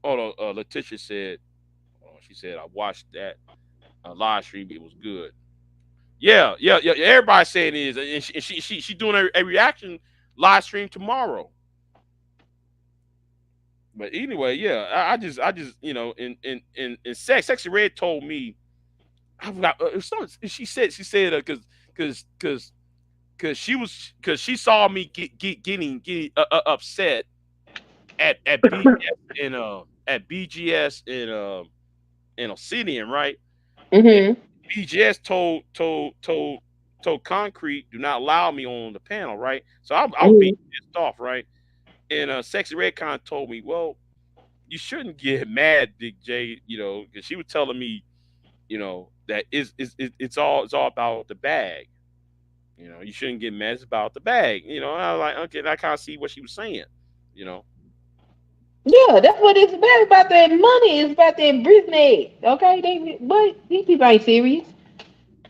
oh, Letitia said, oh, she said, I watched that live stream, it was good. Yeah, yeah, yeah. Everybody saying it is, and she doing a reaction live stream tomorrow. But anyway, yeah, I just in Sexy Red told me I forgot. She said because she saw me getting upset at BGS at BGS in Obsidian, right? And Hmm. BGS told Concrete do not allow me on the panel, right? So I was being Hmm. pissed off, right? And Sexy Red kind of told me, well, you shouldn't get mad, Big J, because she was telling me, that it's all about the bag. You shouldn't get mad. It's about the bag. I was like, okay, I kind of see what she was saying. You know. Yeah, that's what it's about. About that money. It's about that Britney. Okay, but these people ain't serious.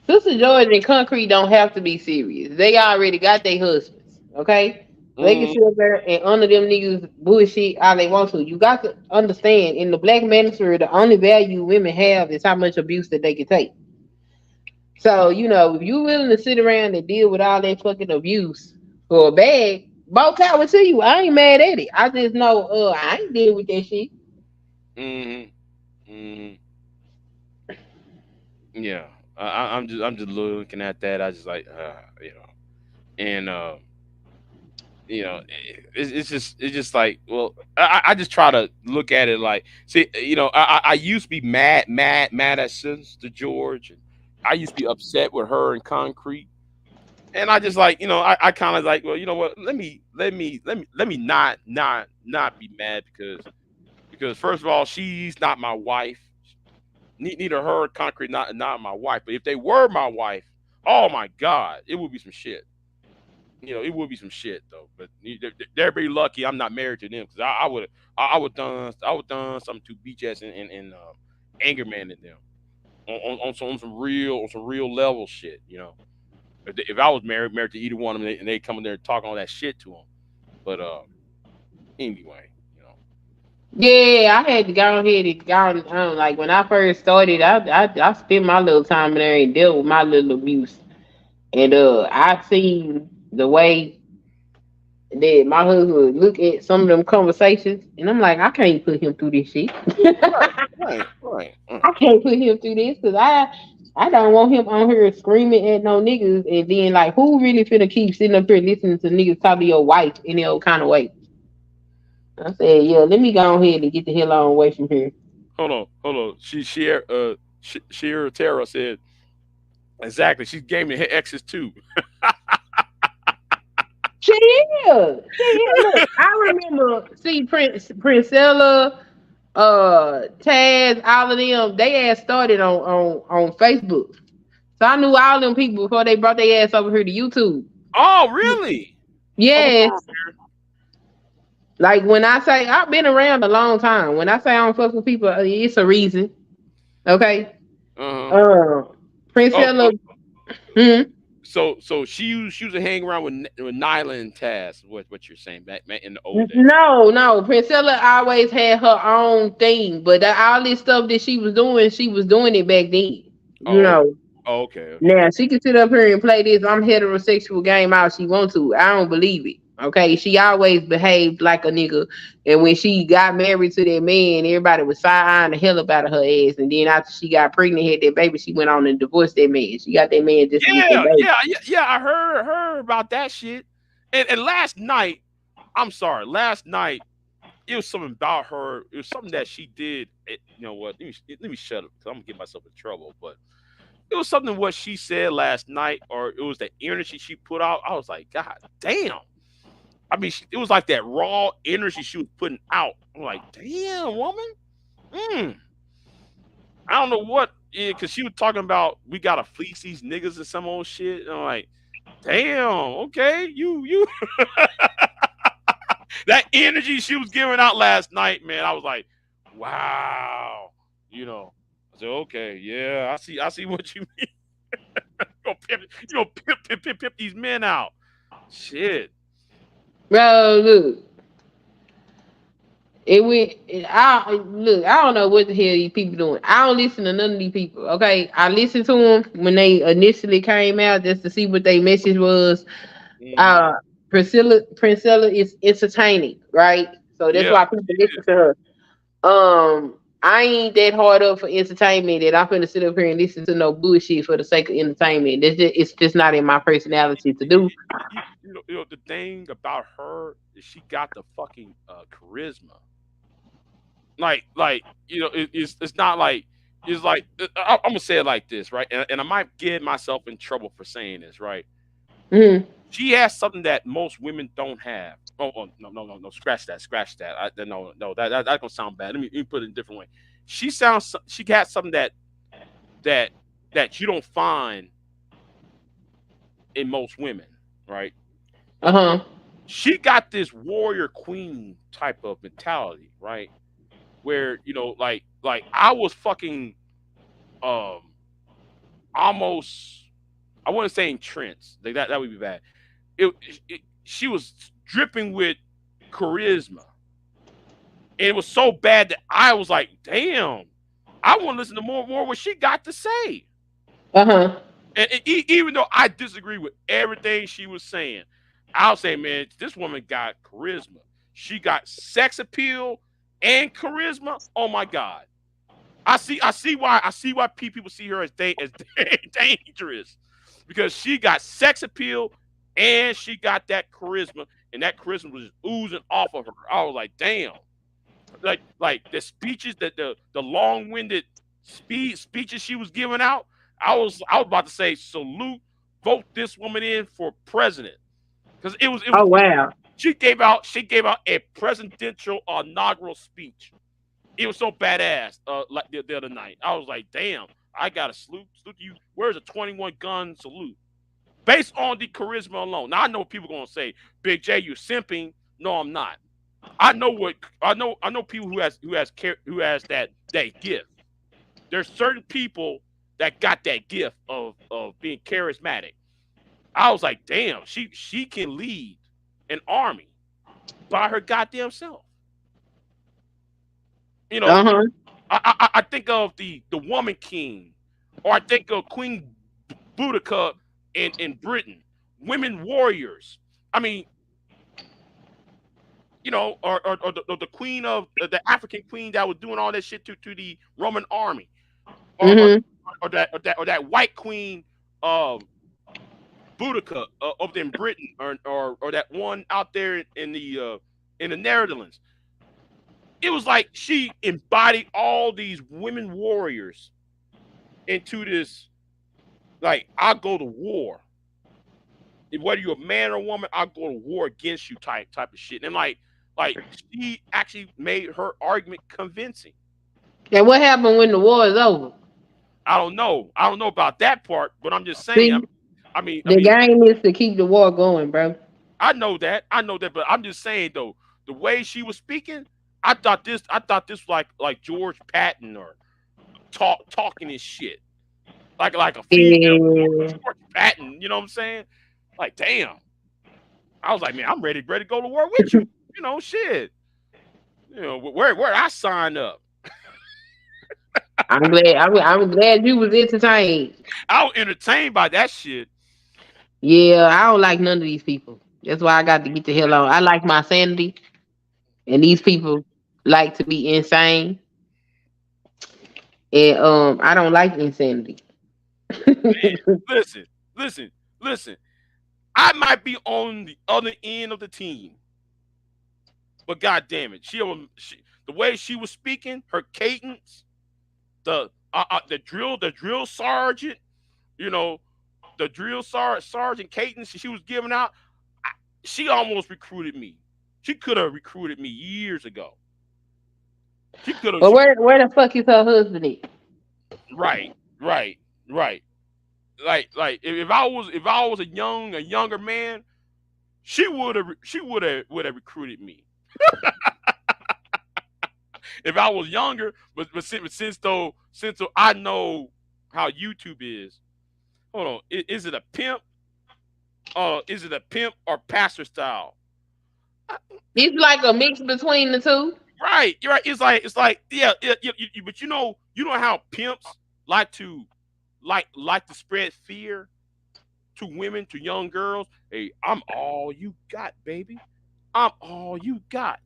Sister George and Concrete don't have to be serious. They already got their husbands. Okay, they can Mm, sit up there and under them niggas bullshit all they want to. You got to understand, in the black manosphere, the only value women have is how much abuse that they can take. So, if you willing to sit around and deal with all that fucking abuse for a bag, both power to you. I ain't mad at it. I just know I ain't deal with that shit. mm, mm, yeah. I'm just looking at that. I just like, and it's just like, well, I just try to look at it like, see, I used to be mad at Sister George, and I used to be upset with her and Concrete, and I just like, I kind of like, well, you know what, let me not be mad because first of all, she's not my wife. Neither her or Concrete not my wife. But if they were my wife, oh my God, it would be some shit. It would be some shit though. But they're very lucky I'm not married to them because I would done something to BJS and Anger Man in them on some real level shit. If I was married to either one of them and they come in there and talk all that shit to them. But anyway, Yeah, I had to go ahead and go like when I first started, I spent my little time in there and dealt with my little abuse. And I seen the way that my husband would look at some of them conversations, and I'm like, I can't put him through this shit. right, right, right, I can't put him through this because I don't want him on here screaming at no niggas, and then like who really finna keep sitting up here listening to niggas talk to your wife any old kind of way. I said, yeah, let me go ahead and get the hell on away from here. hold on. Sheer Terra said exactly. She's gaming her exes too. She is. She is. Look, I remember see Princella, Taz, all of them. They had started on Facebook, so I knew all them people before they brought their ass over here to YouTube. Oh, really? Oh, Yes, like when I say I've been around a long time. When I say I don't fuck with people, it's a reason. Okay. uh-huh. Uh, Oh, Princella. Hmm? so she used to hang around with Nyla and Taz. What you're saying back in the old days? No, no. Priscilla always had her own thing, but all this stuff that she was doing it back then. You Oh, know. oh, okay, okay. Now she can sit up here and play this I'm heterosexual game all she want to. I don't believe it. Okay, she always behaved like a nigga, and when she got married to that man, everybody was side eyeing the hell about her ass. And then after she got pregnant, had that baby, she went on and divorced that man. She got that man just to get that Yeah, baby. yeah. I heard about that shit. And last night, I'm sorry, last night it was something about her. It was something that she did. You know what? Let me shut up because I'm gonna get myself in trouble. But it was something what she said last night, or it was the energy she put out. I was like, God damn. I mean, it was like that raw energy she was putting out. I'm like, damn, woman. Mm. I don't know what, yeah, because she was talking about we gotta fleece these niggas and some old shit. And I'm like, damn, okay, you that energy she was giving out last night, man. I was like, wow, you know. I said, okay, yeah, I see what you mean. You know, pimp these men out. Shit. Bro, look, it went. I look. I don't know what the hell these people doing. I don't listen to none of these people. Okay, I listened to them when they initially came out just to see what their message was. Hmm. Uh, Priscilla is entertaining, right? So that's Yeah, why people listen to her. I ain't that hard up for entertainment that I'm finna sit up here and listen to no bullshit for the sake of entertainment. It's just not in my personality to do. you know, the thing about her is she got the fucking charisma. Like it's not like it's like I'm gonna say it like this, right? And I might get myself in trouble for saying this, right? Hmm. She has something that most women don't have. Oh, no, scratch that, scratch that. No, that's gonna sound bad. Let me put it in a different way. She got something that that you don't find in most women, right? Uh huh. She got this warrior queen type of mentality, right? Where like I was fucking um almost, I wouldn't say entrenched. Like that would be bad. She was dripping with charisma. And it was so bad that I was like, damn, I want to listen to more what she got to say. Uh huh. And even though I disagree with everything she was saying, I'll say, man, this woman got charisma. She got sex appeal and charisma. Oh my God. I see why people see her as dangerous, because she got sex appeal and she got that charisma, and that charisma was oozing off of her. I was like, damn. Like the speeches, that the long-winded speeches she was giving out. I was about to say salute, vote this woman in for president, because it was Oh wow. she gave out a presidential inaugural speech. It was so badass. Like the other night, I was like, damn, I got to salute to you. Where's a 21 gun salute based on the charisma alone? Now I know people gonna say, Big J, you simping. No, I'm not. I know people who has that gift. There's certain people that got that gift of being charismatic. I was like, damn, she can lead an army by her goddamn self. You know, Uh huh. I think of the Woman King, or I think of Queen Boudica in Britain, women warriors. I mean, or the queen of the African queen that was doing all that shit to the Roman army, or or, Mhm. or that white queen, um, Boudica, over there in Britain, or that one out there in the Netherlands. It was like she embodied all these women warriors into this, like, I'll go to war. Whether you're a man or a woman, I'll go to war against you type of shit. And like she actually made her argument convincing. And what happened when the war is over? I don't know. I don't know about that part, but I'm just saying. See, I mean, I the mean, game is to keep the war going, bro. I know that. I know that, but I'm just saying though, the way she was speaking, I thought this like George Patton, or talking his shit. Like a female Yeah. George Patton, you know what I'm saying? Like, damn. I was like, man, I'm ready to go to war with you. Shit. Where I sign up. I'm glad you was entertained. I was entertained by that shit. Yeah, I don't like none of these people. That's why I got to get the hell on. I like my sanity, and these people like to be insane, and I don't like insanity. Listen, listen, listen. I might be on the other end of the team, but god damn it, the way she was speaking, her cadence, the drill sergeant, you know, the sergeant cadence she was giving out, I, she almost recruited me. She could have recruited me years ago. She could have. But where the fuck is her husband at? Right, right, right. Like if I was a younger man, she would have recruited me if I was younger. But since though I know how YouTube is. Hold on, is it a pimp? Is it a pimp or pastor style? I- It's like a mix between the two. Right, you're right. It's like yeah, but you know how pimps like to like to spread fear to women, to young girls. Hey, I'm all you got, baby. I'm all you got.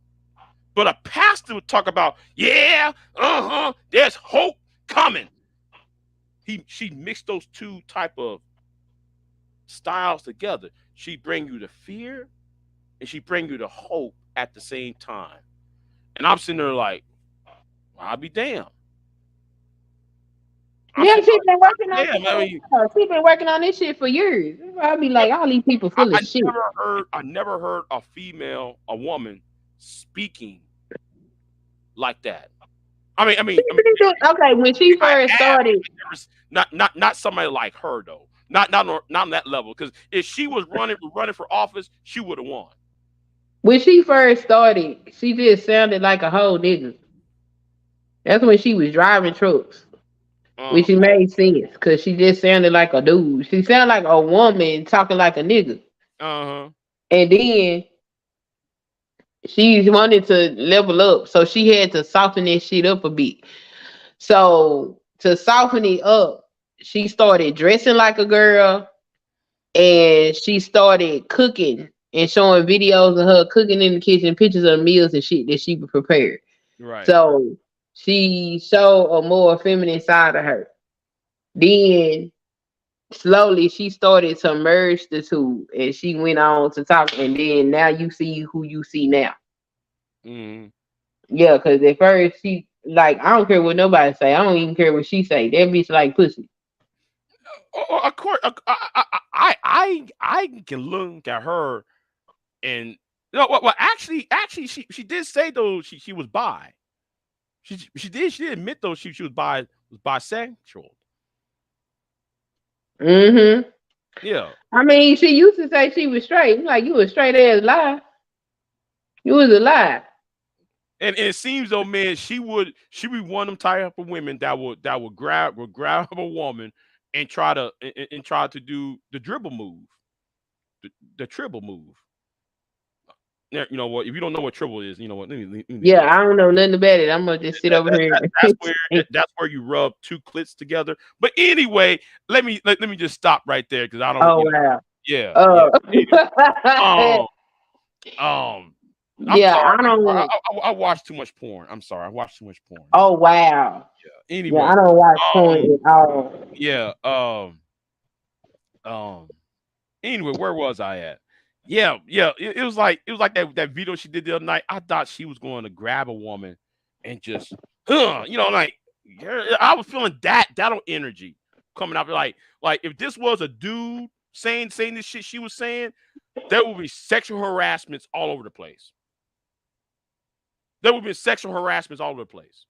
But a pastor would talk about, yeah, there's hope coming. She mixed those two type of styles together. She bring you the fear and she bring you the hope at the same time. And I'm sitting there like, well, I'll be damned. I'm Yeah, sitting she been working there on like, damn. I mean, she been working on this shit for years. I'll be but like, all these people full of shit. I never heard a woman speaking like that. Okay, when she I first have started, not somebody like her though. Not on that level. Because if she was running for office, she would have won. she just sounded like a whole nigga. That's when she was driving trucks, Uh which it made sense because she just sounded like a dude. She sounded like a woman talking like a nigga. huh. And then she wanted to level up, so she had to soften that shit up a bit. So to soften it up, she started dressing like a girl, and she started cooking and showing videos of her cooking in the kitchen, pictures of meals and shit that she would prepare. Right. So she showed a more feminine side of her. Then slowly she started to merge the two, and she went on to talk. And then now you see who you see now. Mm. Yeah, because at first she like I don't care what nobody say. I don't even care what she say. That bitch like pussy. Of course, I can look at her and well, actually, she did say though she was bi. She did admit though she was bisexual. Hmm. Yeah. I mean, she used to say she was straight. I'm like, you a straight ass lie. You was a lie. And it seems though, man, she would one of them type of women that would grab a woman and try to do the dribble move, the tribble move. Yeah, you know what? If you don't know what tribble is, you know what? Let me Yeah, just I don't know nothing about it. I'm gonna just sit over here. that's where you rub two clits together. But anyway, let me just stop right there because I don't, Oh wow. yeah, yeah. Uh, Um, um, I'm yeah, sorry. I don't. I watch too much porn. I'm sorry. I watch too much porn. Oh wow. Yeah, Anyway, I don't watch porn um, at all. yeah, um, anyway, where was I at? Yeah, yeah. It was like that video she did the other night. I thought she was going to grab a woman and just, like yeah, I was feeling that energy coming out. Like if this was a dude saying this shit she was saying, there would be sexual harassments all over the place. There would be sexual harassments all over the place.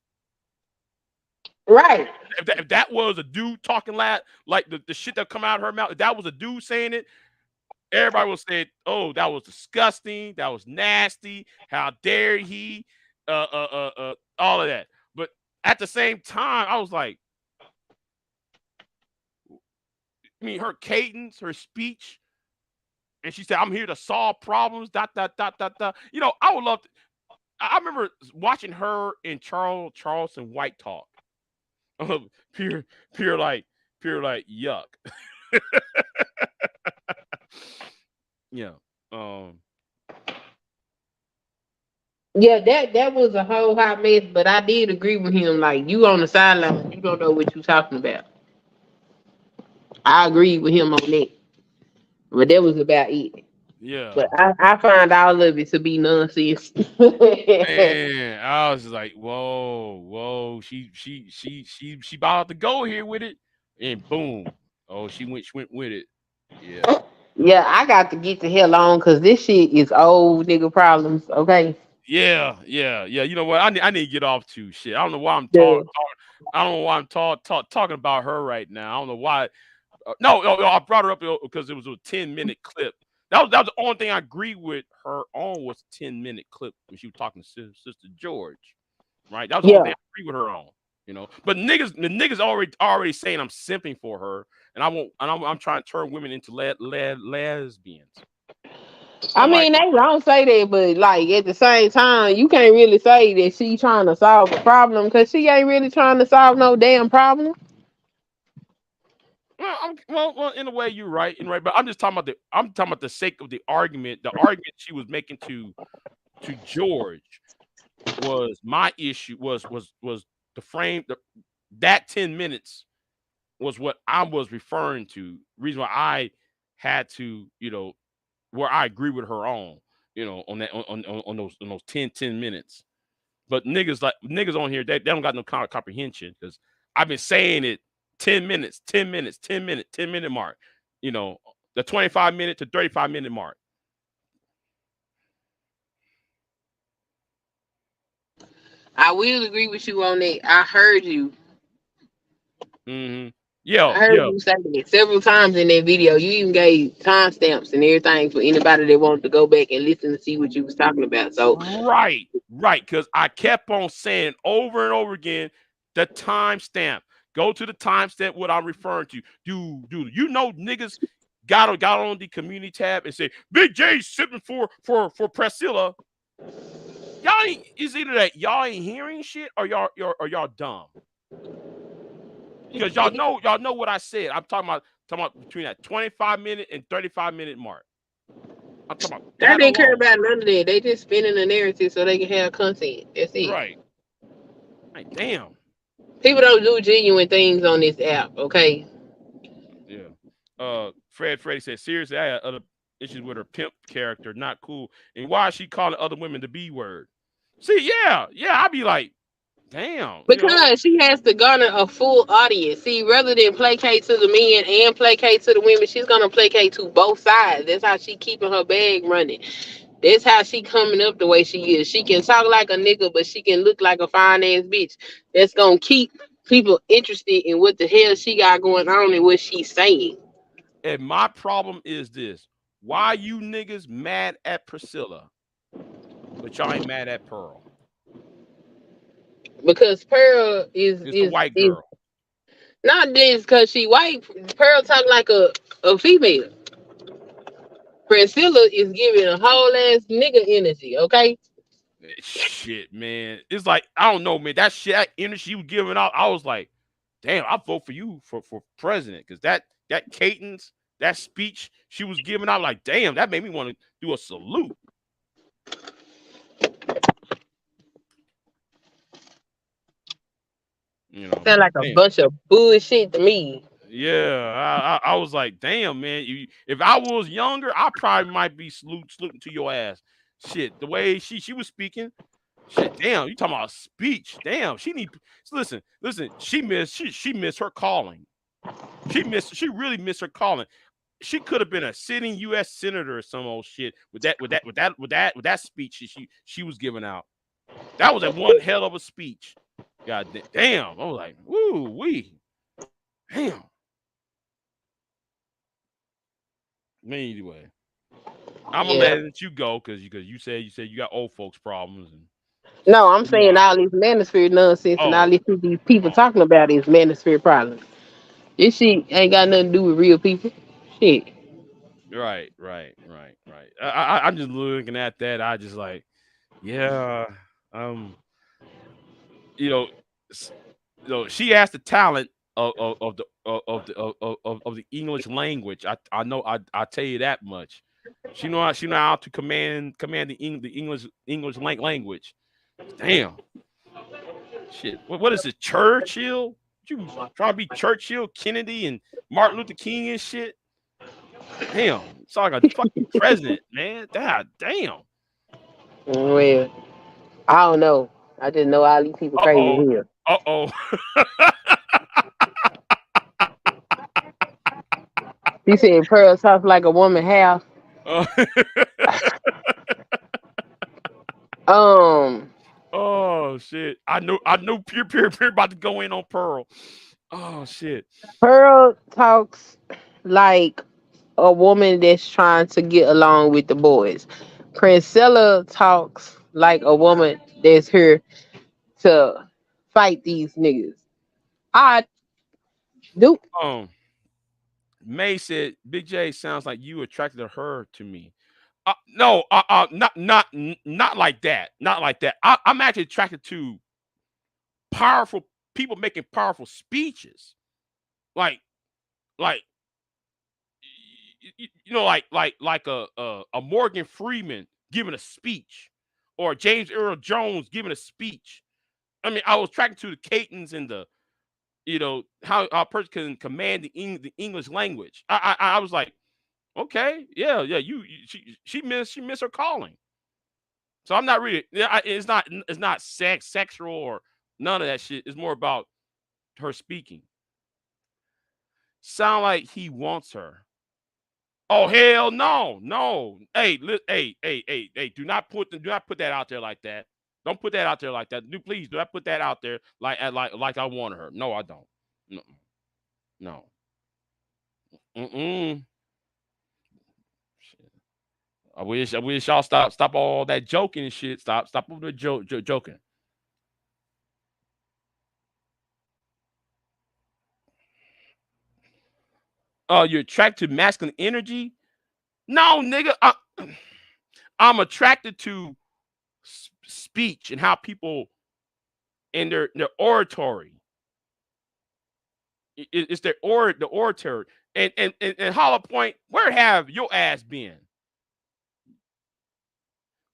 Right. If that was a dude talking loud, like the shit that come out of her mouth, if that was a dude saying it, everybody would say, "Oh, that was disgusting. That was nasty. How dare he?" All of that. But at the same time, I was like, I mean, her cadence, her speech, and she said, "I'm here to solve problems." Dot dot dot dot dot. I would love. I remember watching her and Charleston White talk. pure, pure like, pure like yuck. Yeah. Um, Yeah, that was a whole hot mess, but I did agree with him. Like you on the sideline, you don't know what you talking about. I agreed with him on that, but that was about it. yeah, But I find all of it to be nonsense. man, I was just like, whoa, whoa, she about to go here with it, and boom, oh, she went with it. Yeah, Yeah, I got to get the hell on because this shit is old nigga problems. Okay. yeah, yeah, yeah. You know what? I need to get off to shit. I don't know why I'm Yeah. I don't know why I'm talking about her right now. I don't know why. No, no, no, I brought her up because it was a 10-minute clip. That was the only thing I agree with her on was a 10-minute clip when she was talking to Sister George. Right? That was the only thing Yeah. I agree with her on. But the niggas already saying I'm simping for her, and I won't, and I'm trying to turn women into lesbians. I I'm like, mean, they don't say that, but like at the same time, you can't really say that she trying to solve a problem because she ain't really trying to solve no damn problem. well, in a way, you're right, but I'm talking about the sake of the argument. The argument she was making to George was my issue was the frame that 10 minutes was what I was referring to. Reason why I had to, where I agree with her on that on those 10 minutes. But niggas on here, they don't got no kind of comprehension because I've been saying it 10 minutes, 10 minutes, 10 minute, 10-minute mark, you know, the 25-minute to 35-minute mark. I will agree with you on that. I heard you. Hmm. Yeah, I heard yeah. you say that several times in that video. You even gave timestamps and everything for anybody that wanted to go back and listen to see what you was talking about. So Right, right. Because I kept on saying over and over again the timestamp. Go to the timestamp what I'm referring to. Dude, niggas got on the community tab and say Big J sipping for Priscilla. Y'all ain't is either that y'all ain't hearing shit or y'all dumb. Because y'all know what I said. I'm talking about between that 25-minute and 35-minute mark. I'm talking about I that didn't care alone. about none of that. They just spinning the narrative so they can have content. That's it. Right. Like damn. People don't do genuine things on this app, okay? Yeah. Freddie said, seriously, I had other issues with her pimp character, not cool. And why is she calling other women the B word? See, yeah, I'd be like, damn. Because she has to garner a full audience. See, rather than placate to the men and placate to the women, she's gonna placate to both sides. That's how she keeping her bag running. That's how she coming up the way she is. She can talk like a nigga, but she can look like a fine ass bitch. That's gonna keep people interested in what the hell she got going on and what she's saying. And my problem is this. Why you niggas mad at Priscilla, but y'all ain't mad at Pearl? Because Pearl is It's the is white is girl. not just because she white. Pearl talk like a female. Priscilla is giving a whole ass nigga energy, okay? Shit, man. It's like, I don't know, man. That shit, that energy you was giving out, I was like, damn, I vote for you for president. Cause that cadence, that speech she was giving out, like, damn, that made me want to do a salute. Sound like a Damn. bunch of bullshit to me. Yeah, I was like, damn, man. If I was younger, I probably might be saluting to your ass. Shit, the way she was speaking, shit, damn, you talking about a speech? Damn, listen. She missed her calling. She really missed her calling. She could have been a sitting U.S. senator or some old shit with that speech she was giving out. That was a one hell of a speech. God damn, I was like, woo wee, damn. Anyway, I'm gonna Yeah. let you go because you said you got old folks problems and No, so I'm do saying I. all this manosphere nonsense and all Oh, this shit these people oh, talking about is manosphere problems. This shit ain't got nothing to do with real people. Shit. right. I'm just looking at that. I just like, yeah, um, you know, s- she has the talent of the English language. I know I tell you that much. She know how to command the English language. Damn shit. What is it? Churchill? You trying to be Churchill, Kennedy, and Martin Luther King and shit? Damn, it's like a fucking president, man. God damn. Well, I don't know. I just know all these people Uh crazy oh. here. Uh He said Pearl talks like a woman half. oh. Um, Oh shit. I know pure about to go in on Pearl. Oh shit. Pearl talks like a woman that's trying to get along with the boys. Priscilla talks like a woman that's here to fight these niggas. I do. Um May said Big J sounds like you attracted her to me. No, not like that. Not like that. I'm actually attracted to powerful people making powerful speeches. Like like like a Morgan Freeman giving a speech or James Earl Jones giving a speech. I mean, I was tracking to the cadence and the how a person can command the English language. I was like, okay, yeah, yeah, she missed her calling. So I'm not really. Yeah, it's not sexual or none of that shit. It's more about her speaking. Sound like he wants her. Oh hell no, no. Hey, hey. Do not put that out there like that. Don't put that out there like that. Do please do not put that out there like I wanted her. No, I don't. No, no. Mm-mm. Shit. I wish y'all stop all that joking and shit. Stop all the joking. You're attracted to masculine energy. No, nigga. I'm attracted to speech and how people in their oratory. It's the oratory. And Hollow Point, where have your ass been?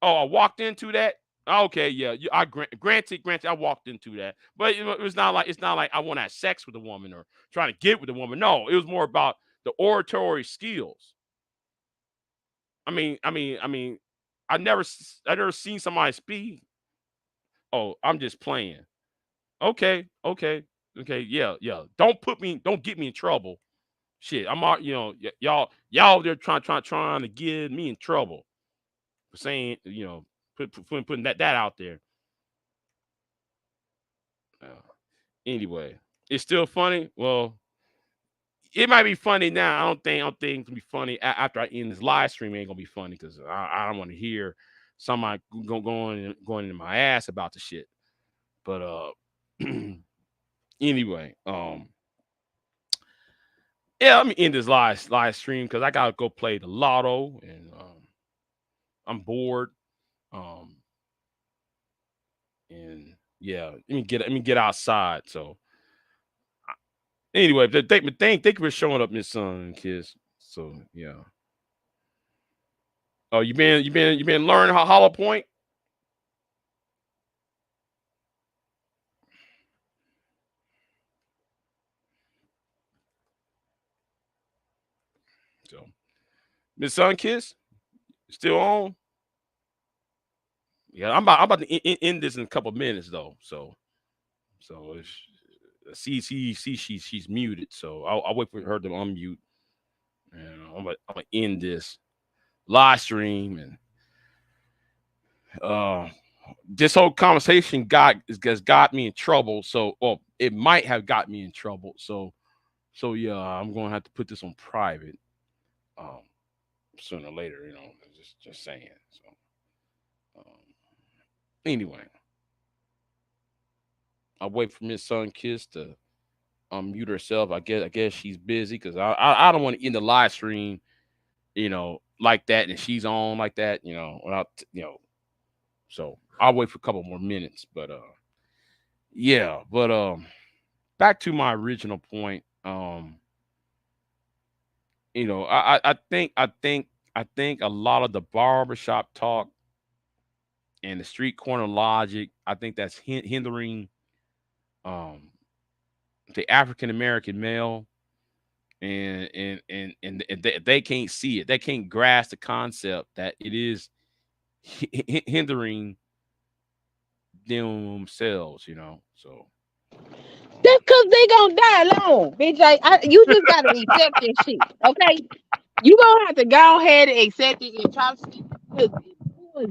Oh, I walked into that. Okay, yeah, granted, I walked into that, but it's not like I want to have sex with a woman or trying to get with a woman. No, it was more about the oratory skills. I mean, I never seen somebody speak. Oh, I'm just playing. Okay, okay, okay, yeah, yeah. Don't get me in trouble. Shit, I'm out. Y'all, they're trying to get me in trouble for saying, putting that out there. Uh, anyway, it's still funny. Well, it might be funny now. I don't think it's gonna be funny after I end this live stream. It ain't gonna be funny because I don't want to hear somebody going into my ass about the shit. But anyway, yeah, let me end this live stream because I gotta go play the lotto and I'm bored. Um, and yeah, let me get outside. So anyway, thank you for showing up, Miss Son Kiss. So yeah. Oh, you been learning how Hollow Point? So Miss Sun Kiss still on? Yeah, I'm about to end this in a couple minutes though. So see she's muted. So I'll wait for her to unmute. And I'm gonna end this live stream and uh this whole conversation has got me in trouble. So, well, it might have got me in trouble. So yeah, I'm gonna have to put this on private um sooner or later. Just saying. So anyway, I'll wait for Miss Sun Kiss to unmute herself. I guess she's busy because I don't want to end the live stream, like that, and she's on like that, without So I'll wait for a couple more minutes, but yeah, but back to my original point. I think I think a lot of the barbershop talk and the street corner logic, I think that's hindering um, the African American male, and they can't see it. They can't grasp the concept that it is hindering themselves. So That's because they gonna die alone, bitch. You just gotta accept this shit, okay? You gonna have to go ahead and accept it and try to.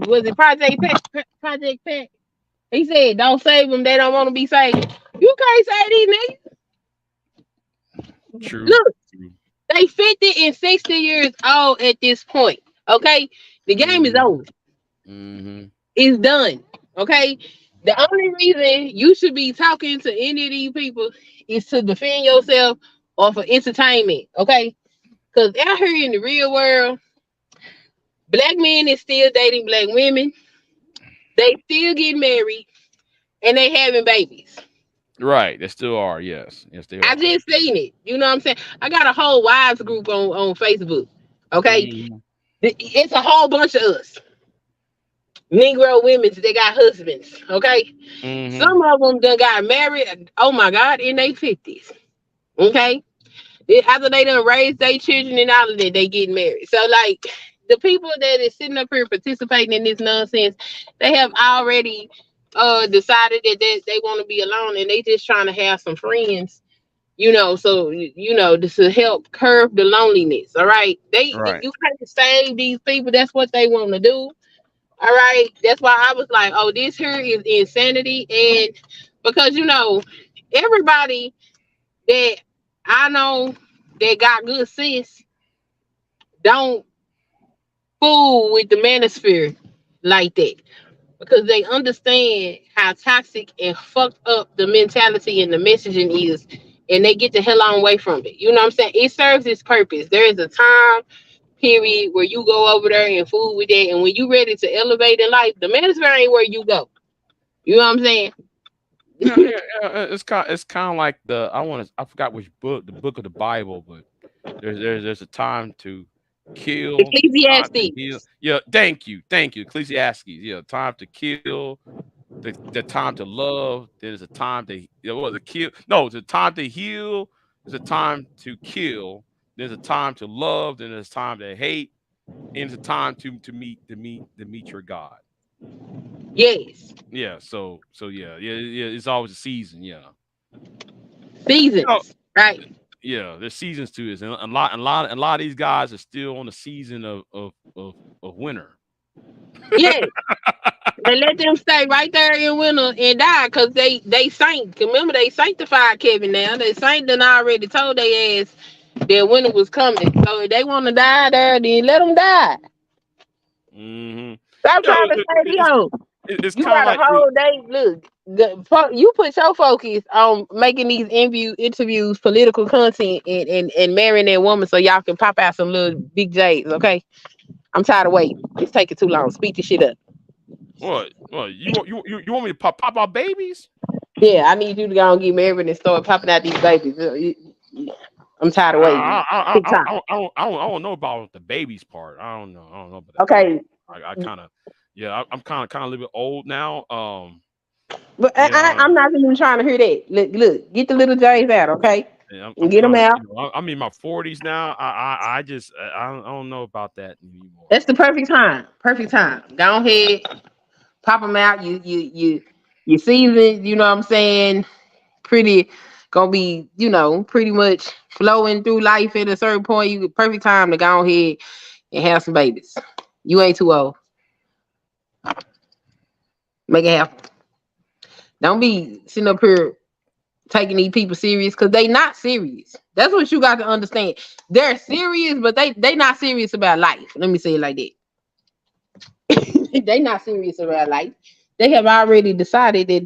Was it Project Pat? Project Pat? He said, "Don't save them. They don't want to be saved." You can't say these niggas. true. Look, True. they 50 and 60 years old at this point. Okay, the game is Hmm. over. Hmm. It's done. Okay. The only reason you should be talking to any of these people is to defend yourself or for entertainment. Okay. Because out here in the real world, black men is still dating black women. They still get married and they having babies. Right. They still are. Yes. Yes, they I are. just seen it. You know what I'm saying? I got a whole wives group on Facebook. Okay. Hmm. It's a whole bunch of us. Negro women, they got husbands. Okay. Hmm. Some of them done got married. Oh my God, in their 50s. Okay. After they done raised their children and all of that, they get married. So like the people that is sitting up here participating in this nonsense, they have already decided that they want to be alone and they just trying to have some friends, so this will help curb the loneliness. All right. Right. You can't save these people. That's what they want to do. All right. That's why I was like, oh, this here is insanity. And because everybody that I know that got good sense don't fool with the manosphere like that because they understand how toxic and fucked up the mentality and the messaging is, and they get the hell on away from it. You know what I'm saying? It serves its purpose. There is a time period where you go over there and fool with that, and when you ready to elevate in life, the manosphere ain't where you go. You know what I'm saying? Yeah, yeah, yeah, it's kind of like I forgot which book, the book of the Bible, but there's a time to kill, time to heal. Ecclesiastes. Yeah, thank you, Ecclesiastes. Yeah, time to kill, the time to love. There's a time to what was it, kill? No, there's a time to heal. There's a time to kill. There's a time to love. Then there's time to hate. And it's a time to meet your God. Yes. Yeah. So yeah. It's always a season. Yeah. You know, Seasons. Right. yeah, there's seasons to this, and a lot of these guys are still on the season of winter. Yes. And let them stay right there in winter and die because they saint. Remember, they sanctified Kevin now. They saint done already told their ass that winter was coming. So if they want to die there, then let them die. Hmm. Stop You know, trying to say, it's you kind of got a like whole day. Look, you put your focus on making these interviews, political content, and marrying that woman so y'all can pop out some little big J's, okay? I'm tired of waiting. It's taking too long. Speed this shit up. what you want me to pop out babies? Yeah, I need you to go and get married and start popping out these babies. I'm tired of waiting. Big time. I don't know about the babies part. I don't know about that part. Okay. I kind of yeah. I'm kind of a little bit old now. But Yeah. I'm not even trying to hear that. Look, get the little J's out, okay? Yeah, I'm And get them kind of, out. I'm in my 40s now. I just, I don't know about that anymore. That's the perfect time. Perfect time. Go ahead, pop them out. You season. You know what I'm saying? Pretty gonna be, pretty much flowing through life at a certain point. You perfect time to go ahead and have some babies. You ain't too old. Make it happen. Don't be sitting up here taking these people serious because they not serious. That's what you got to understand. They're serious, but they not serious about life. Let me say it like that. They not serious about life. They have already decided that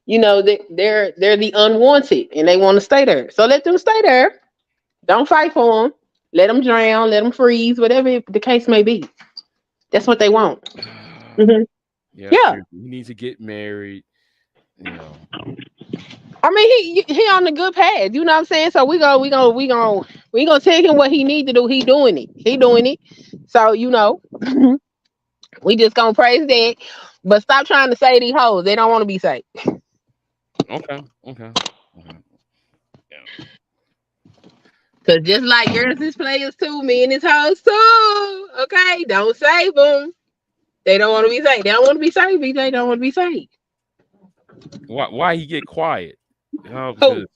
they're the unwanted and they want to stay there. So let them stay there. Don't fight for them. Let them drown. Let them freeze. Whatever the case may be. That's what they want. Hmm. Yeah, Yeah. true. He needs to get married. You know. I mean, he on the good path. You know what I'm saying? So we We gonna tell him what he need to do. He doing it. He doing it. So we just gonna praise that. But stop trying to say these hoes. They don't want to be saved. Okay. Okay. Okay. Yeah. Cause just like girls is players too, men is hoes too. Okay, don't save them. They don't want to be saved. They don't want to be saved. They don't want to be saved. Why he get quiet? Who? Because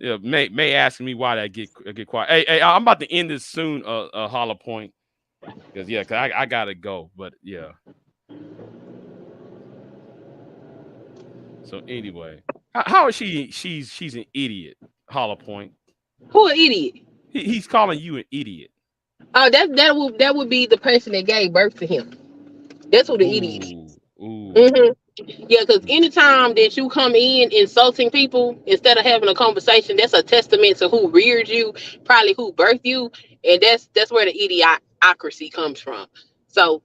yeah, May asking me why I get quiet. Hey, I'm about to end this soon. Hollow Point, because yeah, cause I gotta go. But yeah. So anyway, how is she? She's an idiot. Hollow Point. Who an idiot? He's calling you an idiot. Oh, that would be the person that gave birth to him. That's who the idiot is. Ooh, ooh. hmm Yeah, because anytime that you come in insulting people instead of having a conversation, that's a testament to who reared you, probably who birthed you, and that's where the idiocracy comes from. So,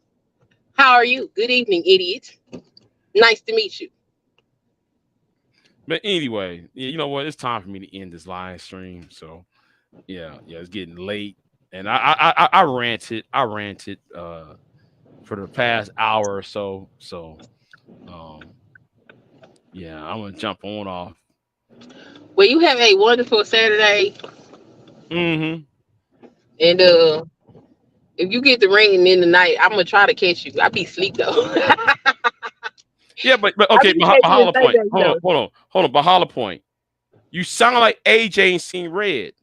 how are you? Good evening, idiot. Nice to meet you. But anyway, yeah, you know what? It's time for me to end this live stream. So yeah, it's getting late, and I ranted. I ranted for the past hour or so. So um yeah, I'm gonna jump on off. Well, you have a wonderful Saturday, Mm-hmm. and if you get the rain in the night, I'm gonna try to catch you. I be asleep though. I Yeah, but be okay, catching you Bahala Point. Sunday Hold on, though. hold on. Bahala Point. You sound like AJ ain't seen red.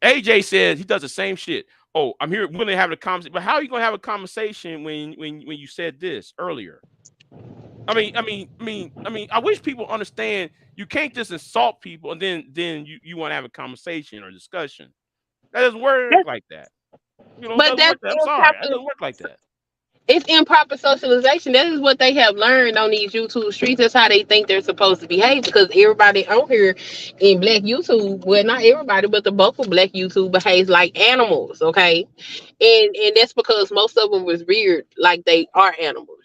AJ says he does the same shit. Oh, I'm here willing to have a conversation. But how are you gonna have a conversation when you said this earlier? I wish people understand you can't just insult people and then you want to have a conversation or discussion. That doesn't work That's, like that. You know, it but doesn't work. that's I'm sorry, that improper. doesn't work like that. It's improper socialization. That is what they have learned on these YouTube streets. That's how they think they're supposed to behave because everybody on here in black YouTube, well, not everybody, but the bulk of black YouTube behaves like animals, okay? And that's because most of them was reared like they are animals.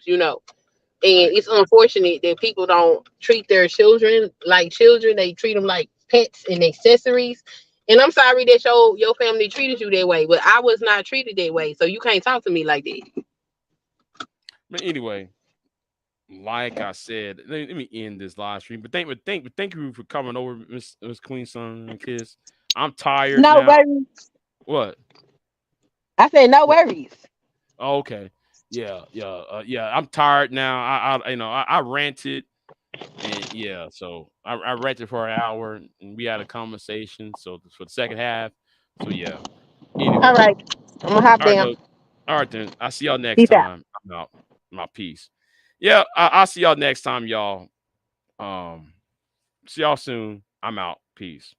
And Right. it's unfortunate that people don't treat their children like children. They treat them like pets and accessories. And I'm sorry that your family treated you that way, but I was not treated that way. So you can't talk to me like that. But anyway, like I said, let me end this live stream. But thank you for coming over, Miss Queen Son and Kiss. I'm tired No now. worries. What? I said no worries. Oh, okay. Yeah. I'm tired now. I ranted and yeah, so I ranted for an hour and we had a conversation. So for the second half. So yeah. All Anyway. right. I'm gonna hop All right, down. though. All right then. I'll see y'all next Peace out. time. I'm out. My peace. Yeah, I'll see y'all next time, y'all. Um, see y'all soon. I'm out. Peace.